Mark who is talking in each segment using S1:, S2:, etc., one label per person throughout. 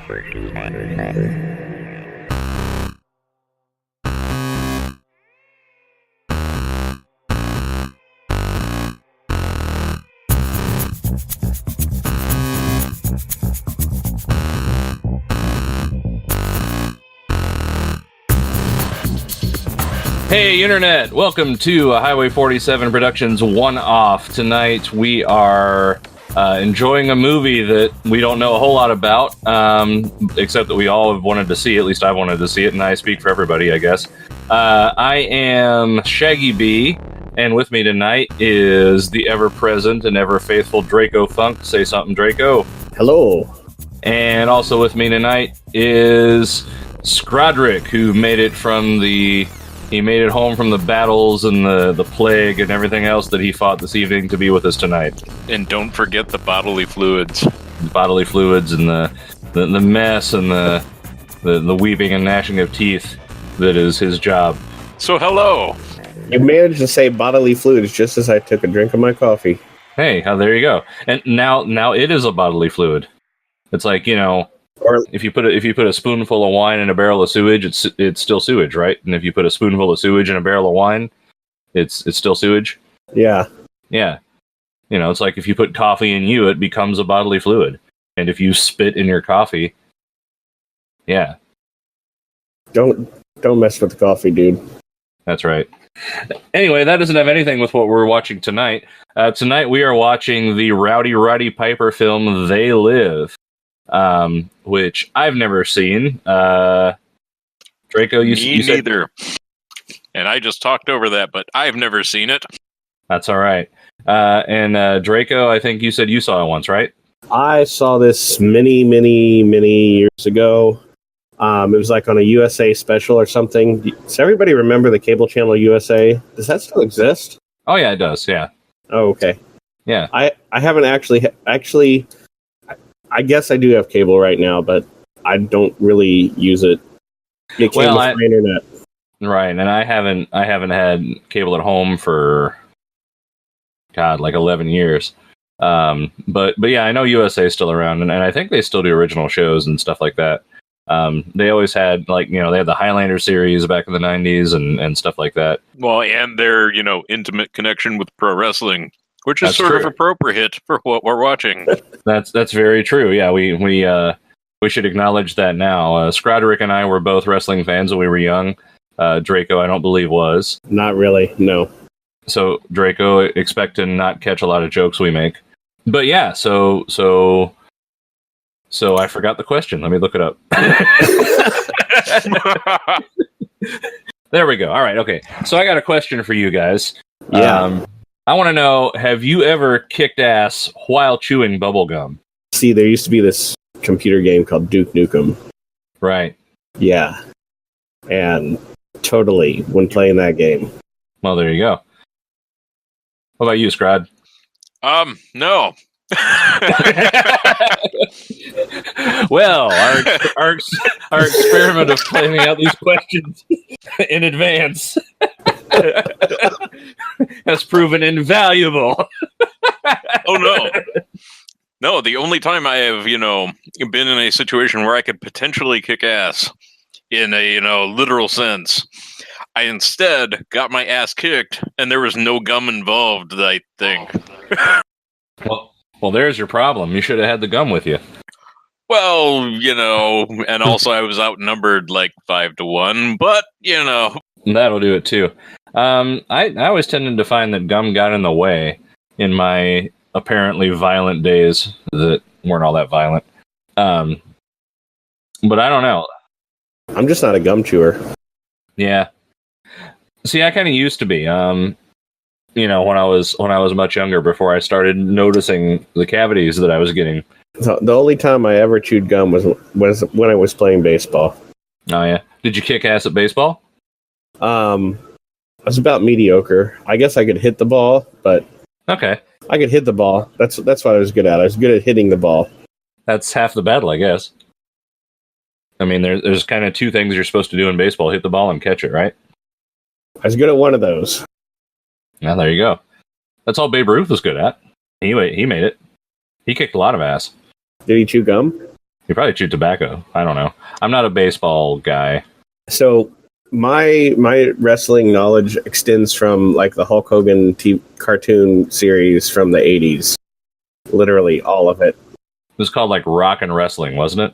S1: Hey, Internet! Welcome to Highway 47 Productions One-Off. Tonight we are enjoying a movie that we don't know a whole lot about, except that we all have wanted to see. At least I wanted to see it, and I speak for everybody, I guess. I am Shaggy B, and with me tonight is the ever-present and ever-faithful Draco Funk. Say something, Draco.
S2: Hello.
S1: And also with me tonight is Skrodrick, who made it from the... He made it home from the battles and the plague and everything else that he fought this evening to be with us tonight.
S3: And don't forget the bodily fluids.
S1: The bodily fluids and the mess and the weeping and gnashing of teeth that is his job.
S3: So hello.
S2: You managed to say bodily fluids just as I took a drink of my coffee.
S1: Hey, there you go. And now it is a bodily fluid. It's like, you know,
S2: Or
S1: if you put a spoonful of wine in a barrel of sewage, it's still sewage, right? And if you put a spoonful of sewage in a barrel of wine, it's still sewage.
S2: yeah.
S1: Yeah. You know, it's like if you put coffee in you, it becomes a bodily fluid. And if you spit in your coffee, yeah.
S2: Don't mess with the coffee, dude.
S1: That's right. Anyway, that doesn't have anything with what we're watching tonight. Tonight we are watching the Roddy Piper film They Live, which I've never seen. Draco, you said
S3: neither. And I just talked over that, but I've never seen it.
S1: That's all right. And Draco, I think you said you saw it once, right?
S2: I saw this many years ago. It was like on a USA special or something. Does everybody remember the cable channel USA? Does that still exist?
S1: Oh yeah, it does. Yeah.
S2: Oh, okay.
S1: Yeah.
S2: I haven't actually. I guess I do have cable right now, but I don't really use it. It came with my internet.
S1: Right, and I haven't had cable at home for like 11 years. But yeah, I know USA is still around, and I think they still do original shows and stuff like that. They always had, like, you know, they had the Highlander series back in the 90s and stuff like that.
S3: Well, and their, you know, intimate connection with pro wrestling, which is
S1: That's
S3: sort
S1: true.
S3: of appropriate for what we're watching.
S1: That's very true. Yeah, we should acknowledge that now. Skrodrick and I were both wrestling fans when we were young. Draco, I don't believe, was.
S2: Not really. No.
S1: So Draco, expect to not catch a lot of jokes we make. But yeah, so I forgot the question. Let me look it up. There we go. All right. Okay. So I got a question for you guys.
S2: Yeah.
S1: I want to know, have you ever kicked ass while chewing bubble gum?
S2: See, there used to be this computer game called Duke Nukem.
S1: Right.
S2: Yeah. And totally, when playing that game.
S1: Well, there you go. What about you, Scrod?
S3: No.
S1: Well, our experiment of planning out these questions in advance has proven invaluable.
S3: Oh, no. No, the only time I have, you know, been in a situation where I could potentially kick ass in a, you know, literal sense, I instead got my ass kicked and there was no gum involved, I think.
S1: Well, there's your problem. You should have had the gum with you.
S3: Well, you know, and also I was outnumbered like 5-1, but, you know.
S1: That'll do it too. I always tended to find that gum got in the way in my apparently violent days that weren't all that violent. But I don't know.
S2: I'm just not a gum chewer.
S1: Yeah. See, I kind of used to be. You know, when I was much younger, before I started noticing the cavities that I was getting.
S2: The only time I ever chewed gum was when I was playing baseball.
S1: Oh yeah. Did you kick ass at baseball?
S2: I was about mediocre. I guess I could hit the ball, but
S1: Okay.
S2: I could hit the ball. That's what I was good at. I was good at hitting the ball.
S1: That's half the battle, I guess. I mean, there's kind of two things you're supposed to do in baseball: hit the ball and catch it, right?
S2: I was good at one of those.
S1: Yeah, there you go. That's all Babe Ruth was good at. He made it. He kicked a lot of ass.
S2: Did he chew gum?
S1: He probably chewed tobacco. I don't know. I'm not a baseball guy.
S2: So my wrestling knowledge extends from like the Hulk Hogan cartoon series from the 80s. Literally all of it.
S1: It was called like Rock and Wrestling, wasn't it?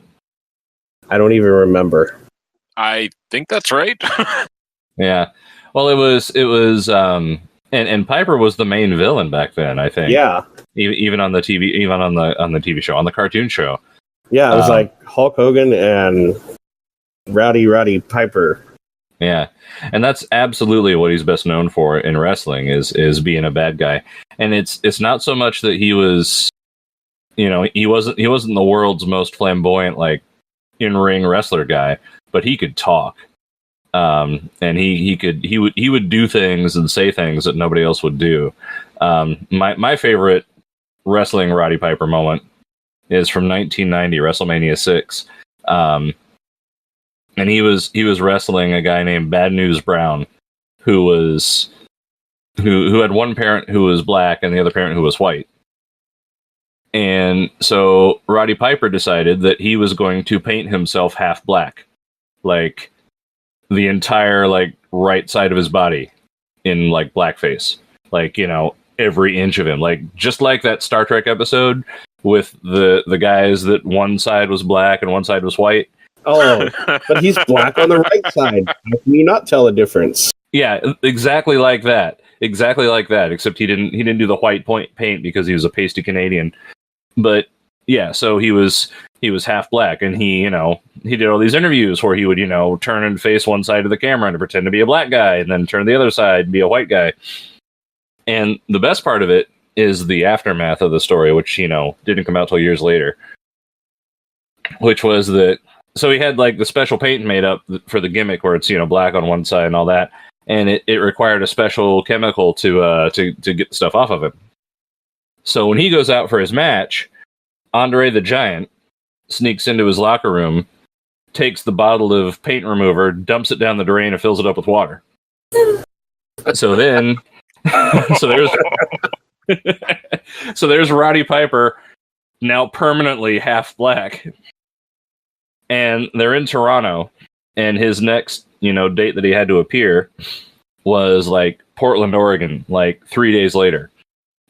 S2: I don't even remember.
S3: I think that's right.
S1: Yeah. Well, it was, and Piper was the main villain back then, I think.
S2: Yeah.
S1: Even on the TV, even on the TV show, on the cartoon show.
S2: Yeah, it was like Hulk Hogan and Roddy Piper.
S1: Yeah. And that's absolutely what he's best known for in wrestling is being a bad guy. And it's not so much that he was, you know, he wasn't the world's most flamboyant, like, in-ring wrestler guy, but he could talk. And he would do things and say things that nobody else would do. My favorite wrestling Roddy Piper moment is from 1990 WrestleMania 6. And he was wrestling a guy named Bad News Brown, who had one parent who was black and the other parent who was white. And so Roddy Piper decided that he was going to paint himself half black, like the entire like right side of his body in like blackface, like, you know, every inch of him, like just like that Star Trek episode with the guys that one side was black and one side was white.
S2: Oh, but he's black on the right side. How can you not tell a difference?
S1: Yeah, exactly like that. Exactly like that. Except he didn't do the white paint because he was a pasty Canadian. But yeah, so he was half black, and he did all these interviews where he would, you know, turn and face one side of the camera and pretend to be a black guy, and then turn the other side and be a white guy. And the best part of it is the aftermath of the story, which, you know, didn't come out till years later. Which was that, so he had like the special paint made up for the gimmick where it's, you know, black on one side and all that, and it required a special chemical to get the stuff off of him. So when he goes out for his match, Andre the Giant sneaks into his locker room, takes the bottle of paint remover, dumps it down the drain, and fills it up with water. So then, so there's Roddy Piper, now permanently half black, and they're in Toronto, and his next, you know, date that he had to appear was like Portland, Oregon, like 3 days later.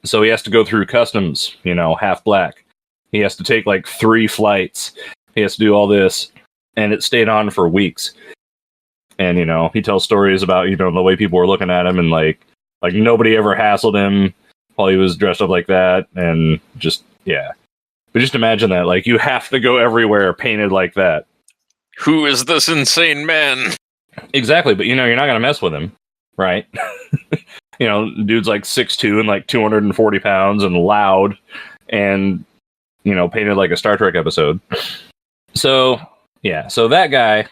S1: So he has to go through customs, you know, half black. He has to take like 3 flights. He has to do all this. And it stayed on for weeks. And, you know, he tells stories about, you know, the way people were looking at him, and like nobody ever hassled him while he was dressed up like that. And just, yeah. But just imagine that. Like, you have to go everywhere painted like that.
S3: Who is this insane man?
S1: Exactly. But, you know, you're not going to mess with him, right? You know, dude's like 6'2" and like 240 pounds and loud and, you know, painted like a Star Trek episode. So, yeah. So that guy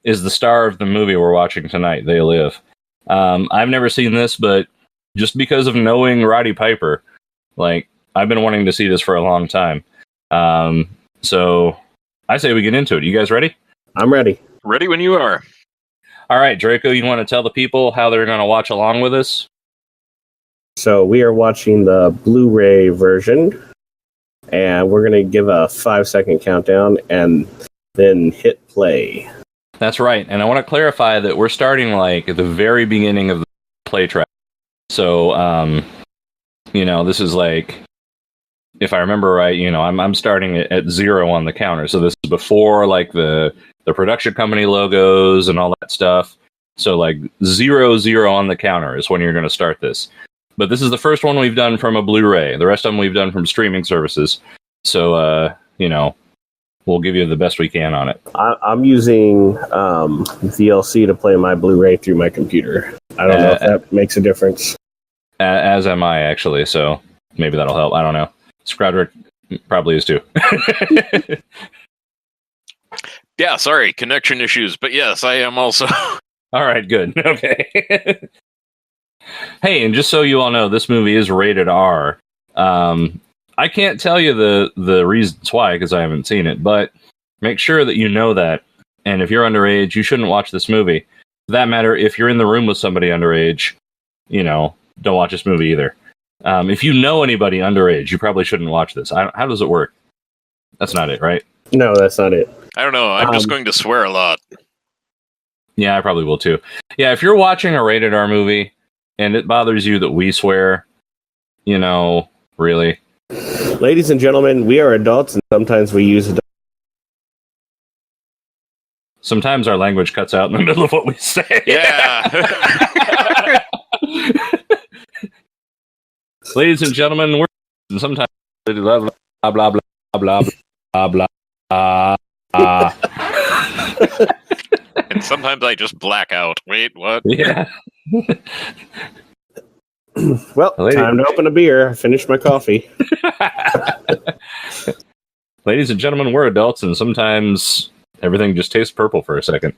S1: is the star of the movie we're watching tonight, They Live. I've never seen this, but just because of knowing Roddy Piper, like, I've been wanting to see this for a long time. So I say we get into it. You guys ready?
S2: I'm ready.
S3: Ready when you are.
S1: All right, Draco, you want to tell the people how they're going to watch along with us?
S2: So we are watching the Blu-ray version, and we're going to give a 5-second countdown and then hit play.
S1: That's right. And I want to clarify that we're starting like at the very beginning of the play track. So, you know, this is like, if I remember right, you know, I'm starting at 0 on the counter. So this is before like the production company logos and all that stuff. So like 0, 0 on the counter is when you're going to start this. But this is the first one we've done from a Blu-ray. The rest of them we've done from streaming services. So, you know, we'll give you the best we can on it.
S2: I'm using VLC to play my Blu-ray through my computer. I don't know if that makes a difference.
S1: As am I, actually. So maybe that'll help. I don't know. Scradrick probably is too.
S3: Yeah, sorry, connection issues. But yes, I am also.
S1: All right, good. Okay. Hey, and just so you all know, this movie is rated R. I can't tell you the reasons why because I haven't seen it, but make sure that you know that. And if you're underage, you shouldn't watch this movie. For that matter, if you're in the room with somebody underage, you know, don't watch this movie either. If you know anybody underage, you probably shouldn't watch this. How does it work? That's not it, right?
S2: No, that's not it.
S3: I don't know. I'm just going to swear a lot.
S1: Yeah, I probably will too. Yeah, if you're watching a rated R movie and it bothers you that we swear, really.
S2: Ladies and gentlemen, we are adults, and sometimes we use adult.
S1: Sometimes our language cuts out in the middle of what we say.
S3: Yeah.
S1: Ladies and gentlemen, we're sometimes blah blah blah blah blah blah blah blah.
S3: And sometimes I just black out. Wait, what?
S1: Yeah.
S2: Well, time to open a beer. I finished my coffee.
S1: Ladies and gentlemen, we're adults, and sometimes everything just tastes purple for a second.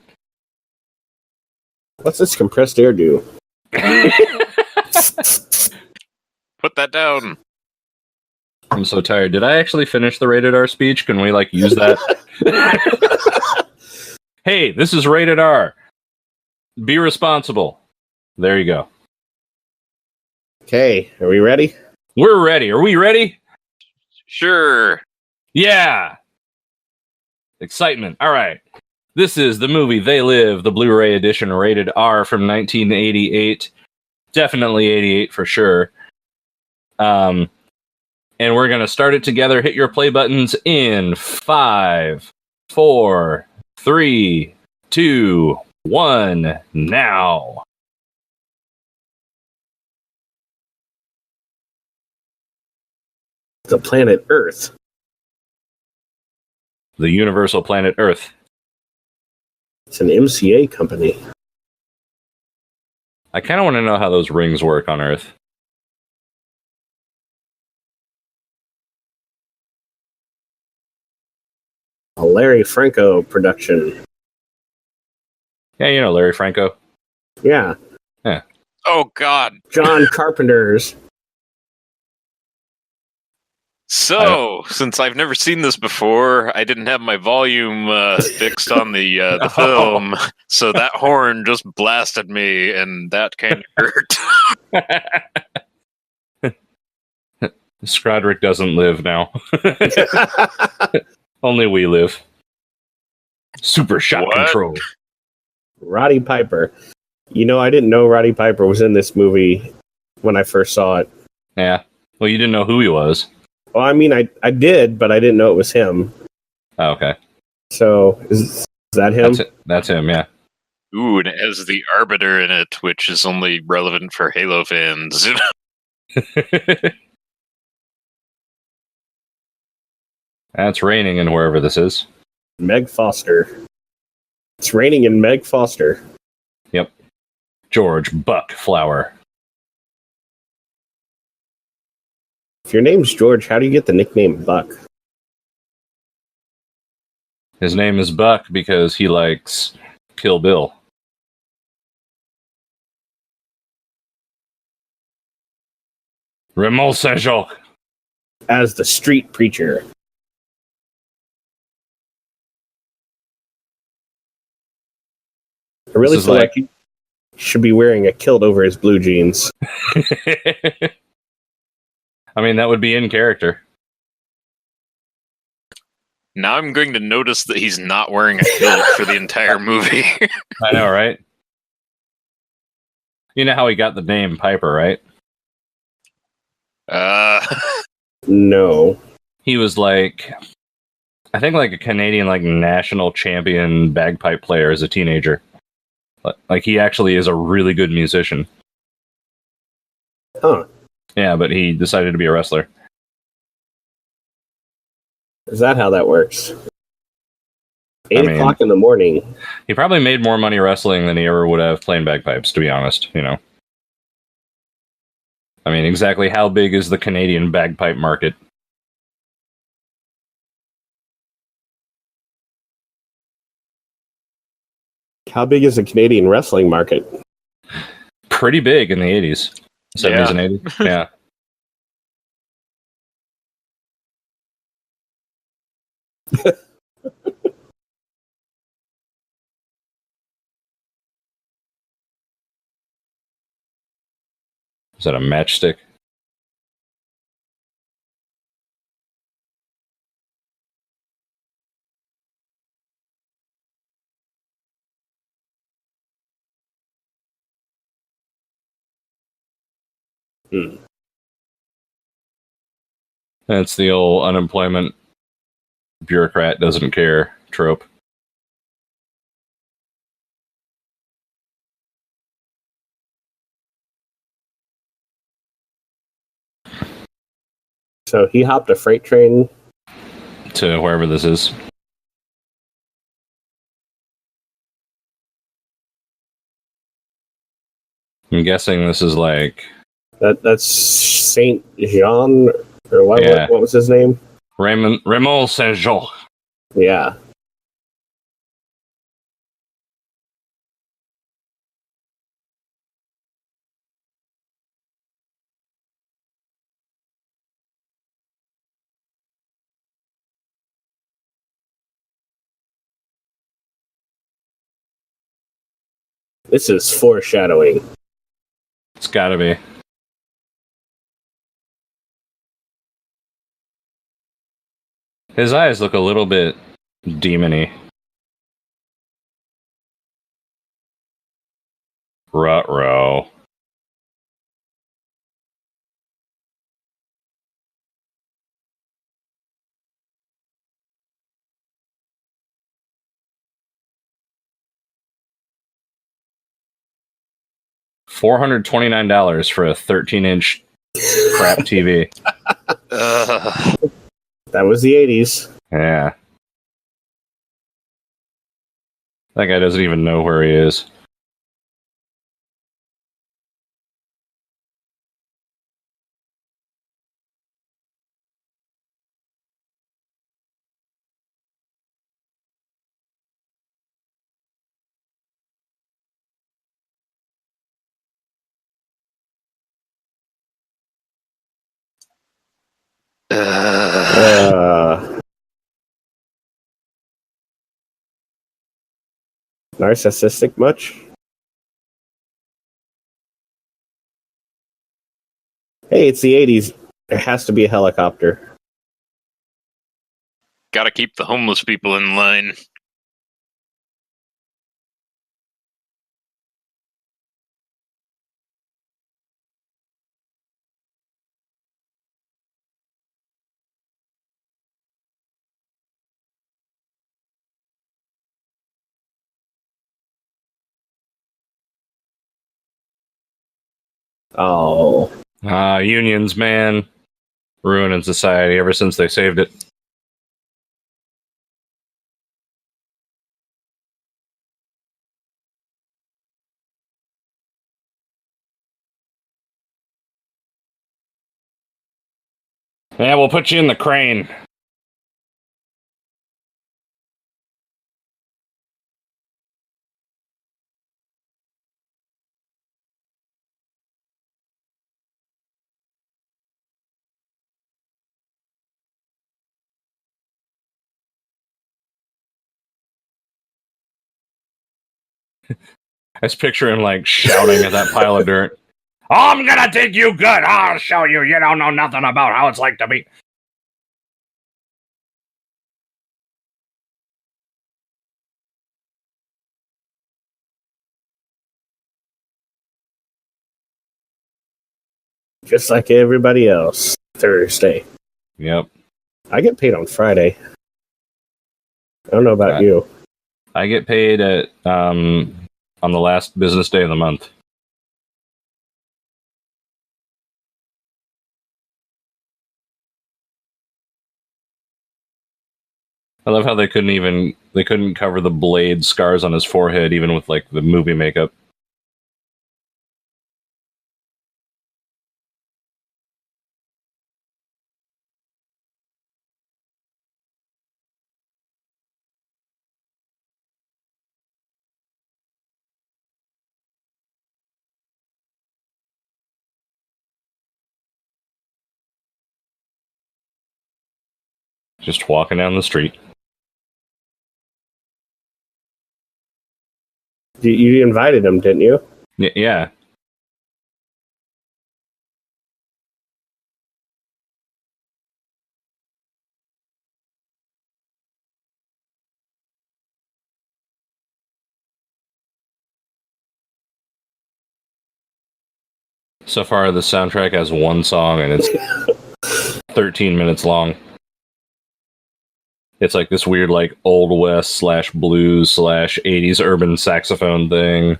S2: What's this compressed air do?
S3: Put that down.
S1: I'm so tired. Did I actually finish the rated R speech? Can we use that? Hey, this is rated R. Be responsible. There you go.
S2: Okay, are we ready?
S1: We're ready. Are we ready?
S3: Sure.
S1: Yeah. Excitement. All right. This is the movie They Live, the Blu-ray edition, rated R from 1988. Definitely 88 for sure. And we're going to start it together. Hit your play buttons in 5, 4, 3, 2, 1, now.
S2: The planet Earth.
S1: The universal planet Earth.
S2: It's an MCA company.
S1: I kind of want to know how those rings work on Earth.
S2: A Larry Franco production.
S1: Yeah, Larry Franco.
S2: Yeah.
S1: Yeah.
S3: Oh, God.
S2: John Carpenter's.
S3: So, since I've never seen this before, I didn't have my volume fixed on the film, so that horn just blasted me, and that kind of hurt.
S1: Scrodrick doesn't live now. Only we live. Super shot control.
S2: Roddy Piper. I didn't know Roddy Piper was in this movie when I first saw it.
S1: Yeah. Well, you didn't know who he was.
S2: Well, I mean, I did, but I didn't know it was him.
S1: Oh, okay.
S2: So, is that him?
S1: That's him, yeah.
S3: Ooh, and it has the Arbiter in it, which is only relevant for Halo fans.
S1: That's raining in wherever this is.
S2: Meg Foster. It's raining in Meg Foster.
S1: Yep. George Buck Flower.
S2: If your name's George, how do you get the nickname Buck?
S1: His name is Buck because he likes Kill Bill. Raymond Saint-Jacques.
S2: As the street preacher. I really feel like he should be wearing a kilt over his blue jeans.
S1: I mean, that would be in character.
S3: Now I'm going to notice that he's not wearing a kilt for the entire movie.
S1: I know, right? You know how he got the name Piper, right?
S2: No.
S1: He was I think a Canadian national champion bagpipe player as a teenager. He actually is a really good musician.
S2: Huh.
S1: Yeah, but he decided to be a wrestler.
S2: Is that how that works? 8 o'clock in the morning.
S1: He probably made more money wrestling than he ever would have playing bagpipes, to be honest, I mean, exactly how big is the Canadian bagpipe market?
S2: How big is the Canadian wrestling market?
S1: Pretty big in the 80s. 70s and 80s. Yeah. Is that a matchstick?
S2: Hmm.
S1: That's the old unemployment bureaucrat doesn't care trope.
S2: So he hopped a freight train.
S1: To wherever this is. I'm guessing this is like...
S2: That's Saint Jean, or what?
S1: Yeah.
S2: What was his name?
S1: Raymond Saint-Jean.
S2: Yeah. This is foreshadowing.
S1: It's gotta be. His eyes look a little bit demony. Ruh-roh. $429 for a 13-inch crap TV.
S2: That was the 80s.
S1: Yeah. That guy doesn't even know where he is.
S2: Narcissistic much? Hey, it's the 80s. There has to be a helicopter.
S3: Gotta keep the homeless people in line.
S2: Oh.
S1: Unions, man. Ruining society ever since they saved it. Yeah, we'll put you in the crane. I was picturing like shouting at that pile of dirt. I'm gonna dig you good. I'll show you. You don't know nothing about how it's like to be.
S2: Just like everybody else. Thursday.
S1: Yep.
S2: I get paid on Friday. I don't know about you.
S1: I get paid at on the last business day of the month. I love how they couldn't cover the blade scars on his forehead even with like the movie makeup. Just walking down the street.
S2: You invited him, didn't you?
S1: Yeah. So far, the soundtrack has one song, and it's 13 minutes long. It's like this weird, like, Old West / blues / 80s urban saxophone thing.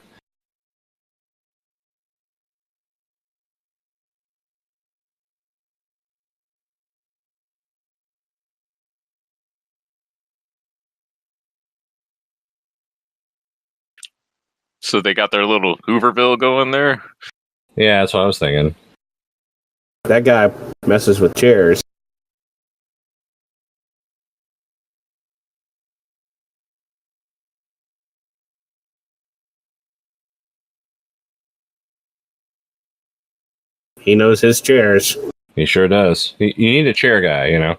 S3: So they got their little Hooverville going there.
S1: Yeah, that's what I was thinking.
S2: That guy messes with chairs. He knows his chairs.
S1: He sure does. You need a chair guy, you know?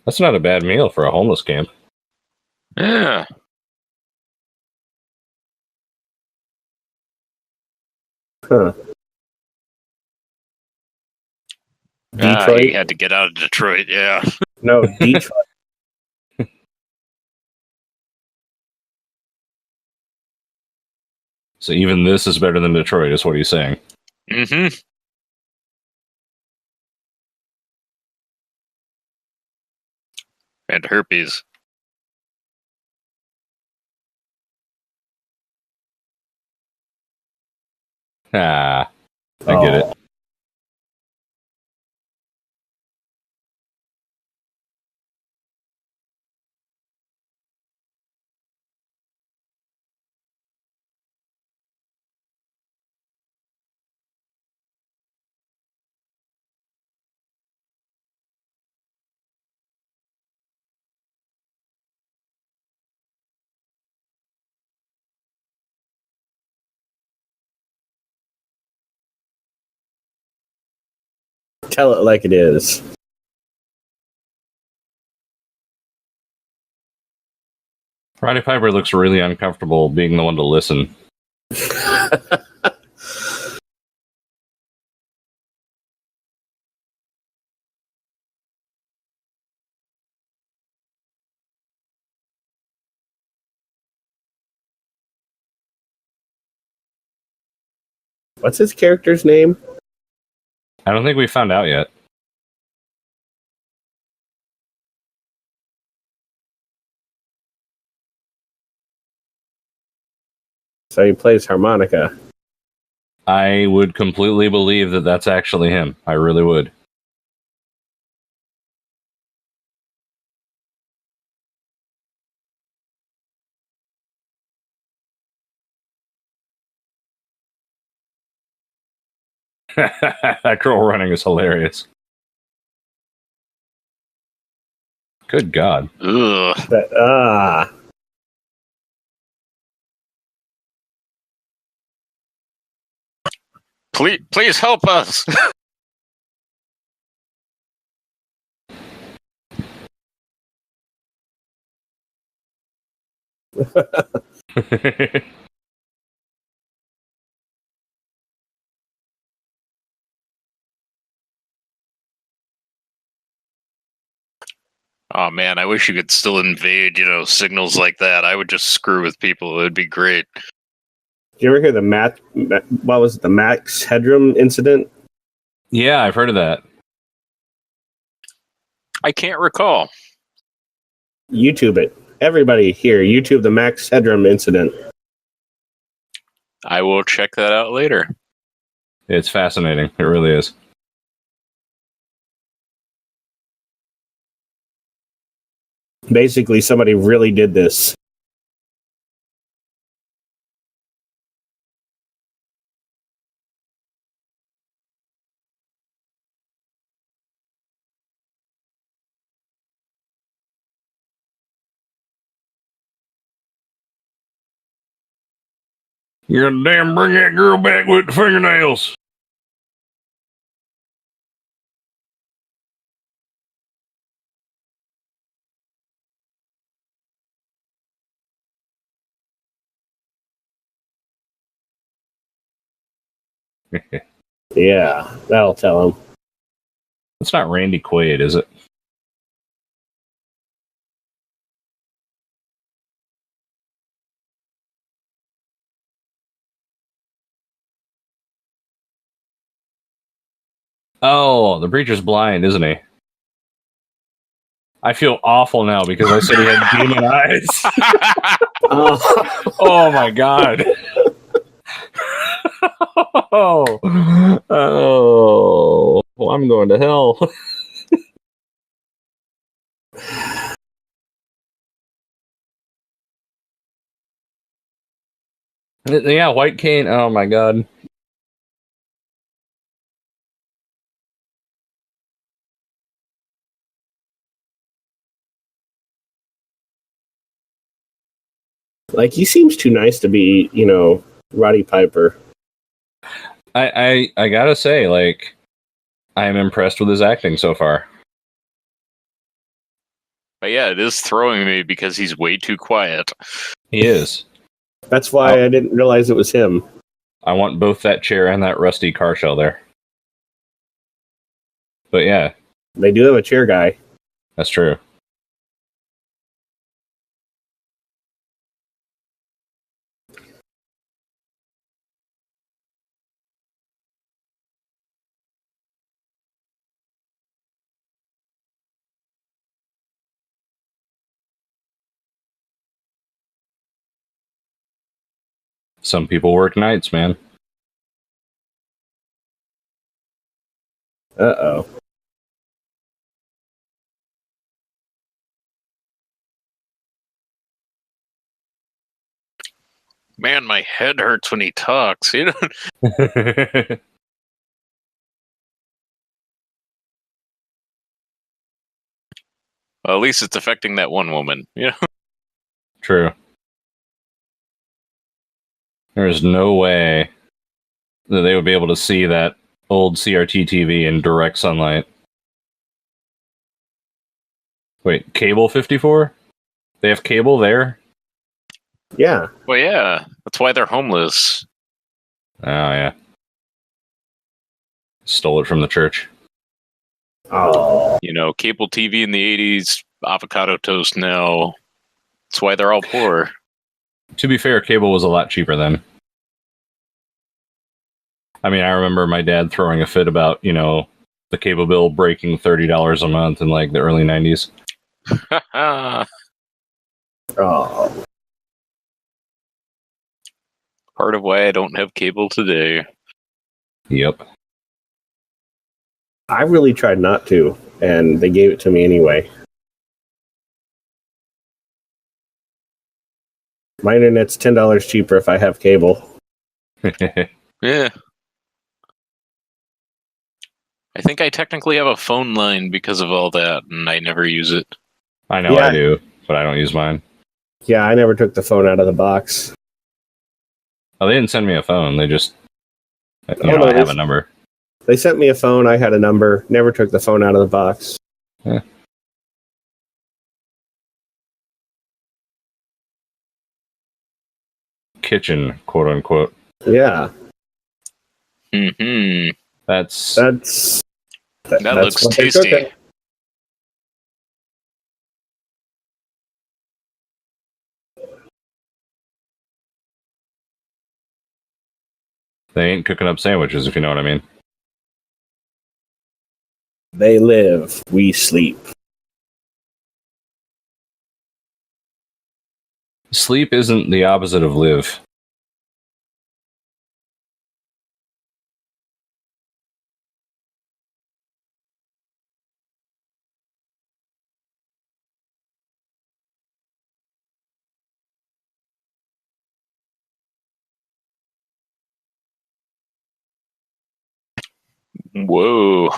S1: That's not a bad meal for a homeless camp.
S3: Yeah.
S2: Huh. Detroit?
S3: He had to get out of Detroit, yeah.
S2: No, Detroit.
S1: So even this is better than Detroit, is what he's saying.
S3: Mm-hmm. And herpes.
S1: Ah, I get it.
S2: Tell it like it is.
S1: Roddy Piper looks really uncomfortable being the one to listen.
S2: What's his character's name?
S1: I don't think we found out yet.
S2: So he plays harmonica.
S1: I would completely believe that that's actually him. I really would. That girl running is hilarious. Good God.
S3: Ugh. Please help us. Oh man, I wish you could still invade, signals like that. I would just screw with people. It would be great.
S2: Did you ever hear the Max Headroom incident?
S1: Yeah, I've heard of that.
S3: I can't recall.
S2: YouTube it. Everybody here, YouTube the Max Headroom incident.
S3: I will check that out later.
S1: It's fascinating. It really is.
S2: Basically, somebody really did this.
S1: You're gonna damn bring that girl back with the fingernails.
S2: Yeah, that'll tell him.
S1: It's not Randy Quaid, is it? Oh, the preacher's blind, isn't he? I feel awful now because I said he had demon eyes.
S2: Oh,
S1: Oh my god. Oh, well, I'm going to hell. Yeah, White Cane. Oh my god.
S2: like he seems too nice to be, Roddy Piper.
S1: I gotta say, like, I am impressed with his acting so far.
S3: But yeah, it is throwing me because he's way too quiet.
S1: He is.
S2: That's why I didn't realize it was him.
S1: I want both that chair and that rusty car shell there. But yeah,
S2: They do have a chair guy.
S1: that's true. Some people work nights, man.
S2: Uh-oh.
S3: Man, my head hurts when he talks. You know? Well, at least it's affecting that one woman. Yeah.
S1: True. There is no way that they would be able to see that old CRT TV in direct sunlight. Wait, cable 54? They have cable there?
S2: Yeah.
S3: Well, yeah. That's why they're homeless.
S1: Oh, yeah. Stole it from the church.
S2: Oh.
S3: You know, cable TV in the 80s, avocado toast now. That's why they're all poor.
S1: To be fair, cable was a lot cheaper then. I mean, I remember my dad throwing a fit about, the cable bill breaking $30 a month in like the early 90s.
S2: Oh.
S3: Part of why I don't have cable today.
S1: Yep.
S2: I really tried not to, and they gave it to me anyway. My internet's $10 cheaper if I have cable.
S3: Yeah. I think I technically have a phone line because of all that, and I never use it.
S1: I know
S2: Yeah.
S1: I do, but I don't use mine.
S2: Yeah, I never took the phone out of the box.
S1: Oh, they didn't send me a phone. They just,
S2: no,
S1: I have a number.
S2: They sent me a phone. I had a number. Never took the phone out of the box.
S1: Yeah. Kitchen, quote unquote.
S2: Yeah.
S3: Mm-hmm.
S1: That
S3: That looks
S2: what they're
S3: tasty.
S2: cooking.
S1: they ain't cooking up sandwiches, if you know what I mean.
S2: They live. We sleep.
S1: Sleep isn't the opposite of live.
S3: Whoa.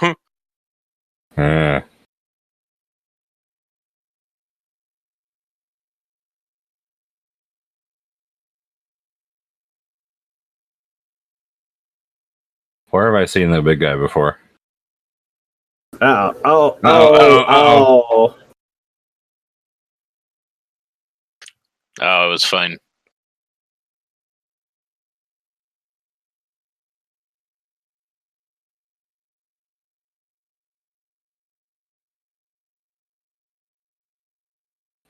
S1: Where have I seen the big guy before?
S2: Oh.
S3: Oh, it was fine.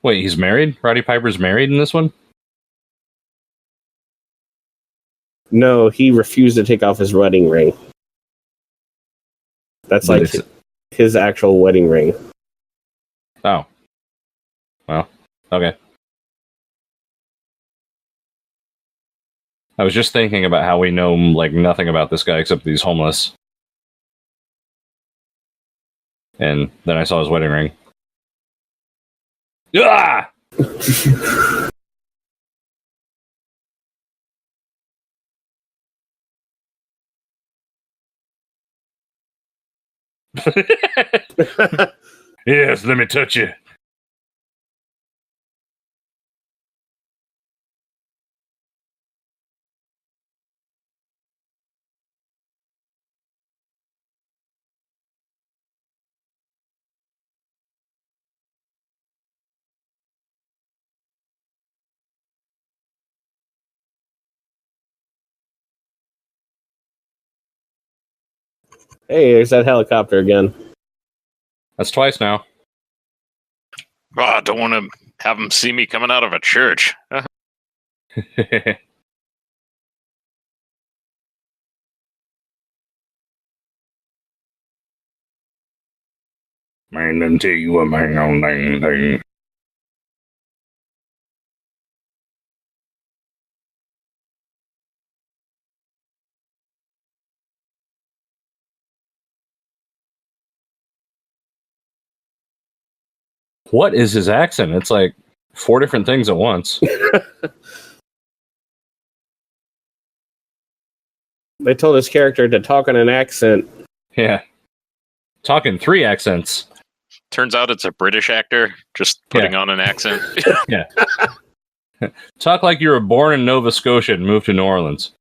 S1: Wait, he's married? Roddy Piper's married in this one?
S2: No, he refused to take off his wedding ring. That's like his actual wedding ring.
S1: Oh. Well, okay. I was just thinking about how we know like nothing about this guy except that he's homeless. And then I saw his wedding ring. Ah! Yes, let me touch you.
S2: Hey, there's that helicopter again.
S1: That's twice now.
S3: Oh, I don't want to have them see me coming out of a church.
S1: Man, let me tell you what, man, on thing. What is his accent? It's like 4 different things at once.
S2: They told his character to talk in an accent.
S1: Yeah. Talking 3 accents.
S3: Turns out it's a British actor just putting on an accent.
S1: Yeah. Talk like you were born in Nova Scotia and moved to New Orleans.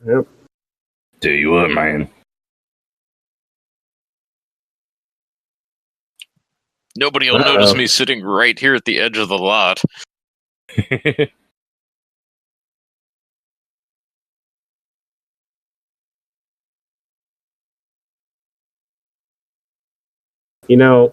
S2: Yep.
S1: Tell you what, man.
S3: Nobody will notice me sitting right here at the edge of the lot.
S2: You know,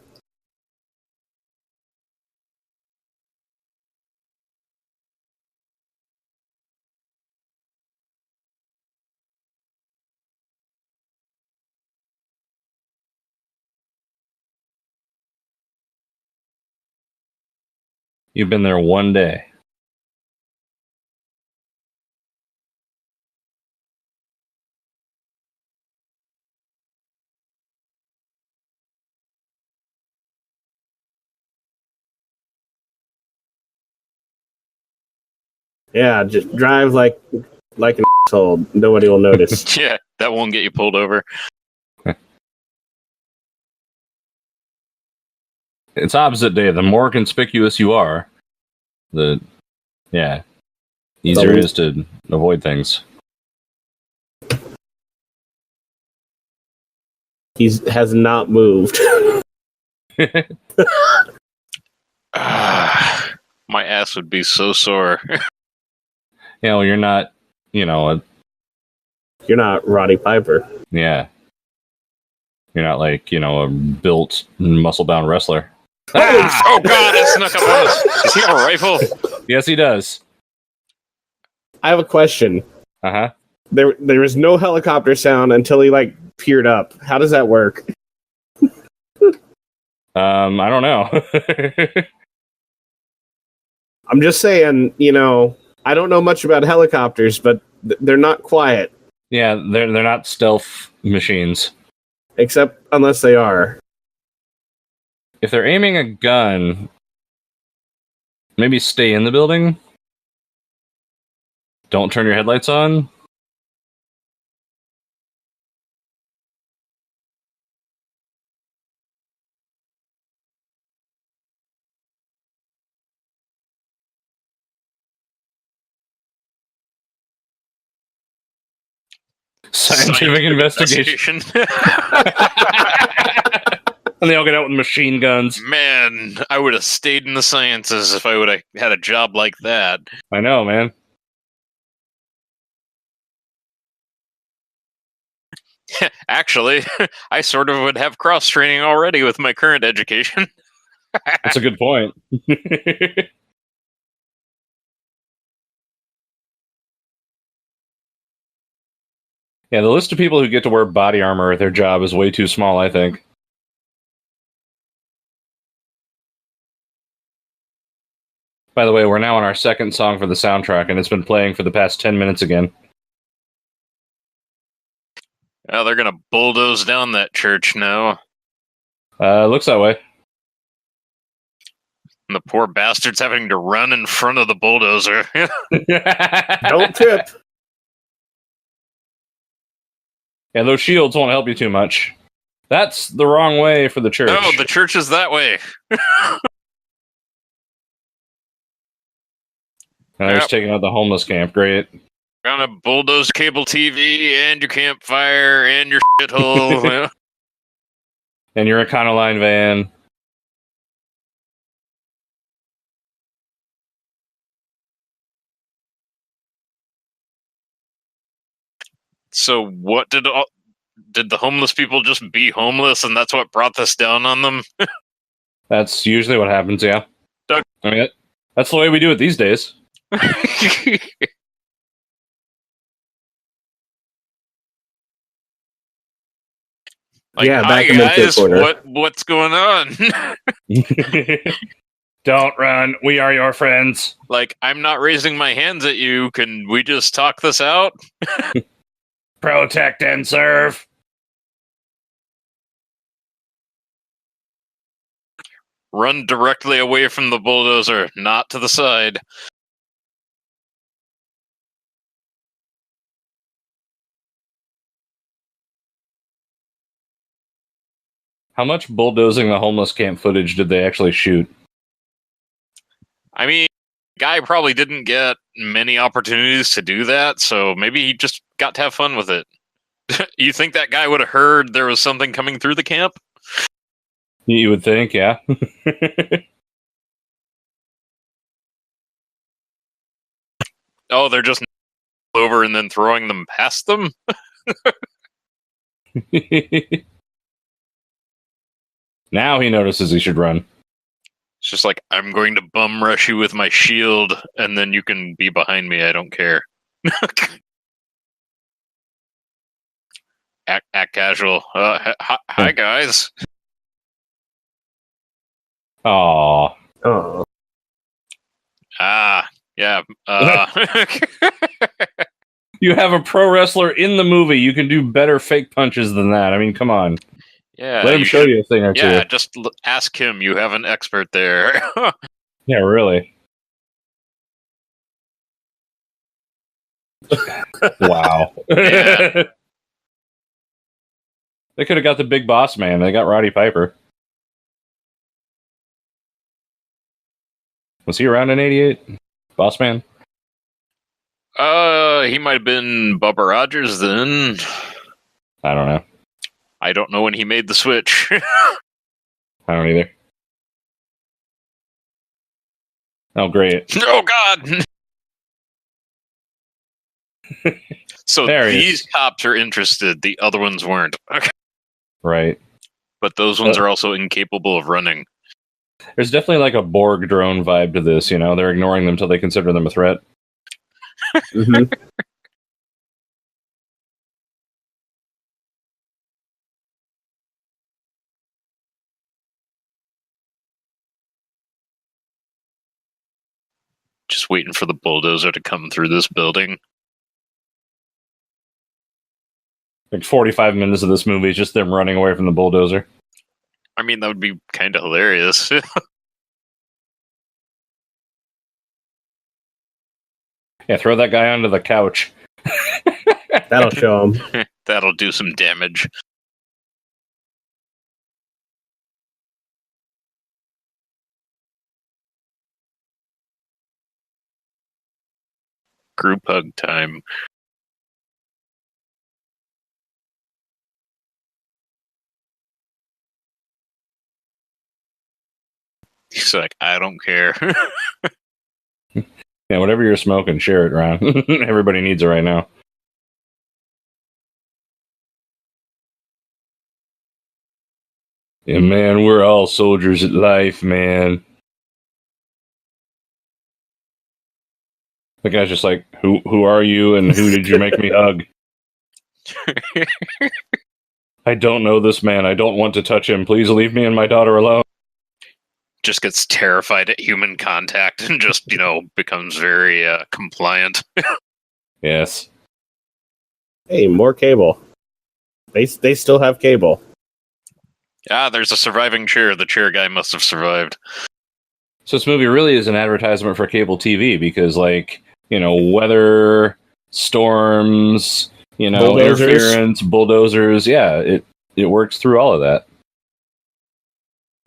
S1: You've been there one day.
S2: yeah, just drive like an asshole. Nobody will notice.
S3: Yeah, that won't get you pulled over.
S1: It's opposite day. The more conspicuous you are, the easier it is to avoid things.
S2: He has not moved.
S3: My ass would be so sore.
S1: You're not,
S2: You're not Roddy Piper.
S1: yeah. You're not like, a built, muscle-bound wrestler.
S3: Oh God, it snuck up on us. Does he have a rifle?
S1: Yes, he does.
S2: I have a question.
S1: Uh-huh.
S2: There was no helicopter sound until he peered up. How does that work?
S1: I don't know.
S2: I'm just saying, I don't know much about helicopters, but they're not quiet.
S1: Yeah, they're not stealth machines.
S2: Except unless they are.
S1: If they're aiming a gun, maybe stay in the building. Don't turn your headlights on. Scientific investigation. And they all get out with machine guns.
S3: Man, I would have stayed in the sciences if I would have had a job like that.
S1: I know, man.
S3: Actually, I sort of would have cross training already with my current education.
S1: That's a good point. Yeah, the list of people who get to wear body armor at their job is way too small, I think. By the way, we're now on our second song for the soundtrack, and it's been playing for the past 10 minutes again.
S3: Oh, they're gonna bulldoze down that church now.
S1: Looks that way.
S3: And the poor bastard's having to run in front of the bulldozer.
S2: Don't tip.
S1: Yeah, those shields won't help you too much. That's the wrong way for the church.
S3: No, the church is that way.
S1: And they're just taking out the homeless camp. Great.
S3: Gonna bulldoze cable TV and your campfire and your shithole.
S1: And your Econoline van.
S3: So what did the homeless people just be homeless, and that's what brought this down on them?
S1: That's usually what happens, yeah.
S3: Doug.
S1: I mean, that's the way we do it these days.
S3: Like,
S2: Yeah,
S3: hi
S2: back in the tip
S3: guys,
S2: corner.
S3: what's going on?
S1: Don't run. We are your friends.
S3: Like, I'm not raising my hands at you. Can we just talk this out?
S1: Protect and serve.
S3: Run directly away from the bulldozer, not to the side.
S1: How much bulldozing the homeless camp footage did they actually shoot?
S3: I mean, guy probably didn't get many opportunities to do that, so maybe he just got to have fun with it. You think that guy would have heard there was something coming through the camp?
S1: You would think, yeah.
S3: Oh, they're just over and then throwing them past them?
S1: Now he notices he should run.
S3: It's just like, I'm going to bum rush you with my shield, and then you can be behind me. I don't care. Act casual. Hi, guys.
S1: Aww.
S2: Oh.
S3: Ah, yeah.
S1: You have a pro wrestler in the movie. You can do better fake punches than that. I mean, come on.
S3: Yeah.
S1: Let him show you a thing or two.
S3: Yeah, just ask him. You have an expert there.
S1: Yeah, really. Wow.
S3: Yeah.
S1: They could have got the big boss man. They got Roddy Piper. Was he around in '88? Boss man?
S3: He might have been Bubba Rogers then.
S1: I don't know.
S3: I don't know when he made the switch.
S1: I don't either. Oh, great.
S3: Oh, God! So
S1: There he
S3: these
S1: is.
S3: cops are interested. The other ones weren't. Okay.
S1: Right.
S3: But those ones are also incapable of running.
S1: There's definitely like a Borg drone vibe to this, you know? They're ignoring them until they consider them a threat.
S2: Mm-hmm.
S3: Just waiting for the bulldozer to come through this building.
S1: Like 45 minutes of this movie is just them running away from the bulldozer.
S3: I mean, that would be kind of hilarious.
S1: Yeah, throw that guy onto the couch.
S2: That'll show them.
S3: That'll do some damage. Group hug time. He's like, I don't care.
S1: Yeah, whatever you're smoking, share it around. Everybody needs it right now. Yeah, man, we're all soldiers at life, man. The guy's just like, who are you and who did you make me hug? I don't know this man. I don't want to touch him. Please leave me and my daughter alone.
S3: Just gets terrified at human contact and just, becomes very compliant.
S1: Yes.
S2: Hey, more cable. They still have cable.
S3: Ah, there's a surviving chair. The chair guy must have survived.
S1: So this movie really is an advertisement for cable TV because, weather, storms,
S2: Bulldozers.
S1: interference, bulldozers. Yeah, it works through all of that.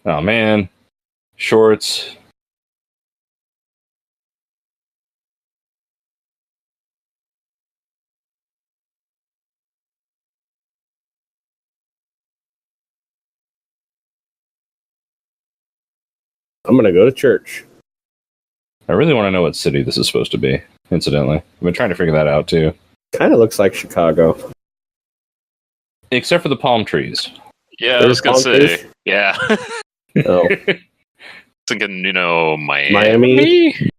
S1: Oh, man. Shorts.
S2: I'm going to go to church.
S1: I really want to know what city this is supposed to be, incidentally. I've been trying to figure that out, too.
S2: Kind of looks like Chicago.
S1: Except for the palm trees.
S3: Yeah, I was going to say. Yeah.
S2: Oh.
S3: Thinking, Miami.
S2: Miami?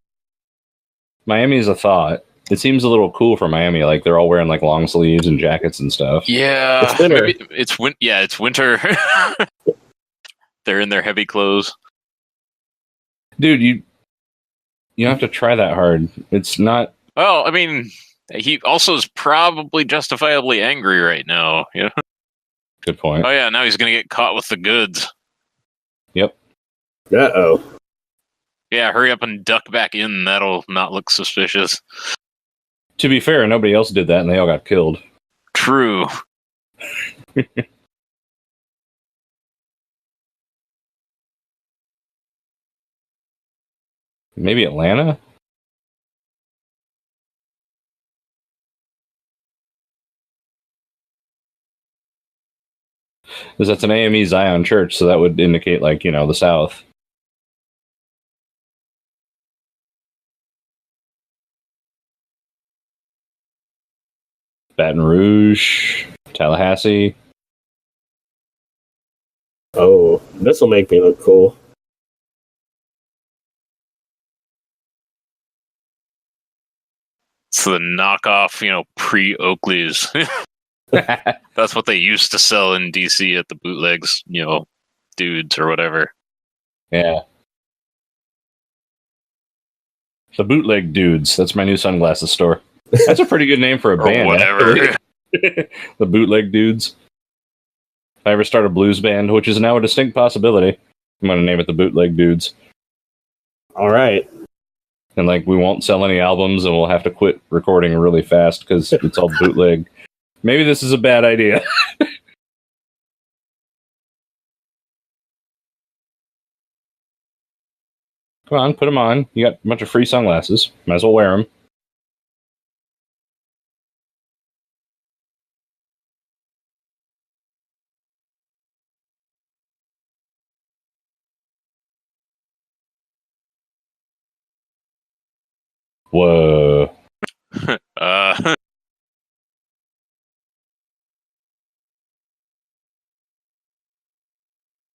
S1: Miami is a thought. It seems a little cool for Miami. Like, they're all wearing, long sleeves and jackets and stuff.
S3: Yeah.
S2: It's winter.
S3: It's winter. They're in their heavy clothes.
S1: Dude, you don't have to try that hard. It's not...
S3: Well, I mean, he also is probably justifiably angry right now. Yeah.
S1: Good point.
S3: Oh, yeah, now he's going to get caught with the goods.
S1: Yep.
S2: Uh-oh.
S3: Yeah, hurry up and duck back in. That'll not look suspicious.
S1: To be fair, nobody else did that, and they all got killed.
S3: True.
S1: Maybe Atlanta? Because that's an AME Zion church, so that would indicate, the South. Baton Rouge, Tallahassee.
S2: Oh, this will make me look cool.
S3: It's the knockoff, pre-Oakley's. That's what they used to sell in DC at the bootlegs, dudes or whatever.
S1: Yeah. The Bootleg Dudes. That's my new sunglasses store. That's a pretty good name for a band.
S3: Whatever.
S1: The Bootleg Dudes. If I ever start a blues band, which is now a distinct possibility, I'm going to name it the Bootleg Dudes.
S2: All right.
S1: And we won't sell any albums, and we'll have to quit recording really fast because it's all bootleg. Maybe this is a bad idea. Come on, put them on. You got a bunch of free sunglasses. Might as well wear them. Whoa.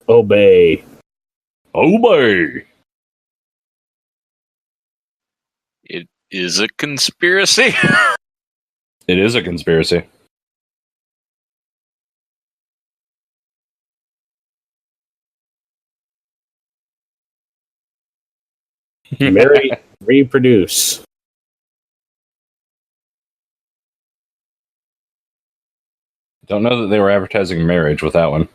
S2: Obey.
S1: Obey.
S3: It is a conspiracy.
S1: It is a conspiracy.
S2: Marry, reproduce.
S1: Don't know that they were advertising marriage with that one.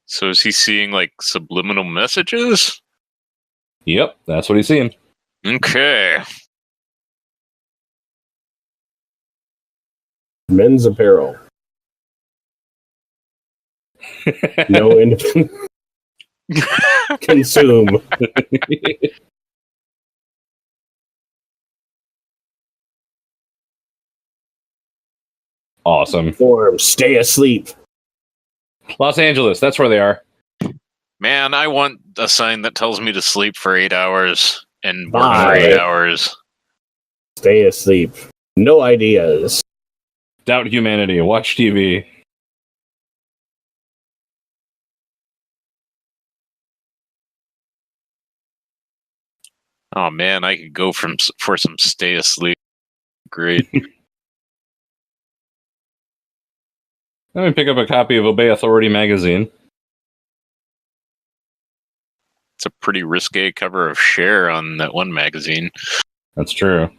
S3: So is he seeing subliminal messages?
S1: Yep, that's what he's seeing.
S3: Okay.
S2: Men's apparel. No independent. Consume.
S1: Awesome.
S2: Form. Stay asleep.
S1: Los Angeles, that's where they are.
S3: Man, I want a sign that tells me to sleep for 8 hours and work for
S2: Bye.
S3: 8 hours.
S2: Stay asleep. No ideas.
S1: Doubt humanity. Watch TV.
S3: Oh man, I could go for some stay asleep. Great.
S1: Let me pick up a copy of Obey Authority magazine.
S3: It's a pretty risque cover of Cher on that one magazine.
S1: That's true.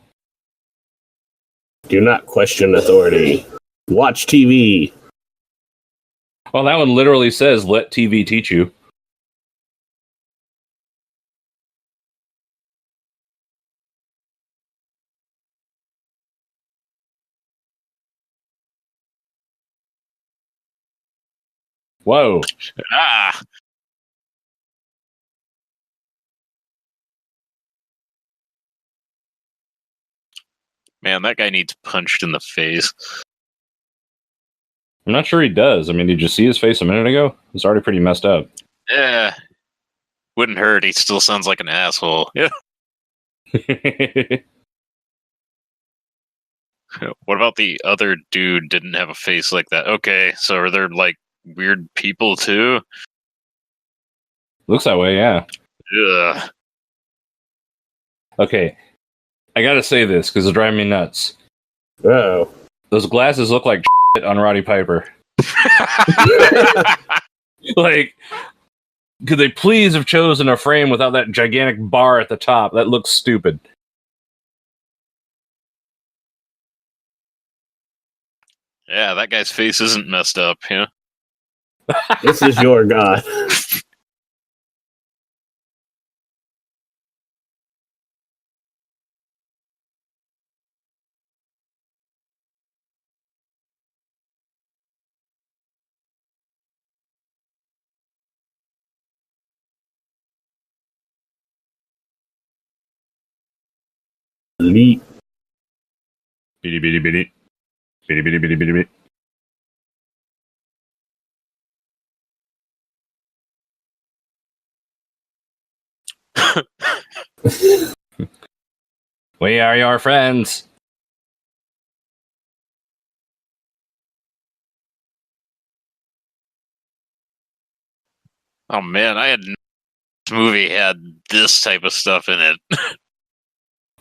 S2: Do not question authority. Watch TV.
S1: Well, that one literally says, let TV teach you. Whoa.
S3: Ah! Man, that guy needs punched in the face.
S1: I'm not sure he does. I mean, did you see his face a minute ago? It's already pretty messed up.
S3: Yeah. Wouldn't hurt. He still sounds like an asshole. Yeah. What about the other dude didn't have a face like that? Okay, so are there like weird people too?
S1: Looks that way, yeah.
S3: Ugh.
S1: Okay. I gotta say this because it's driving me nuts.
S2: Oh.
S1: Those glasses look like shit on Roddy Piper. Like, could they please have chosen a frame without that gigantic bar at the top? That looks stupid.
S3: Yeah, that guy's face isn't messed up, yeah.
S2: This is your god. Bleep.
S1: Bitty bitty bitty. Bitty bitty bitty bitty bitty. We are your friends.
S3: Oh man, I had this movie had this type of stuff in it.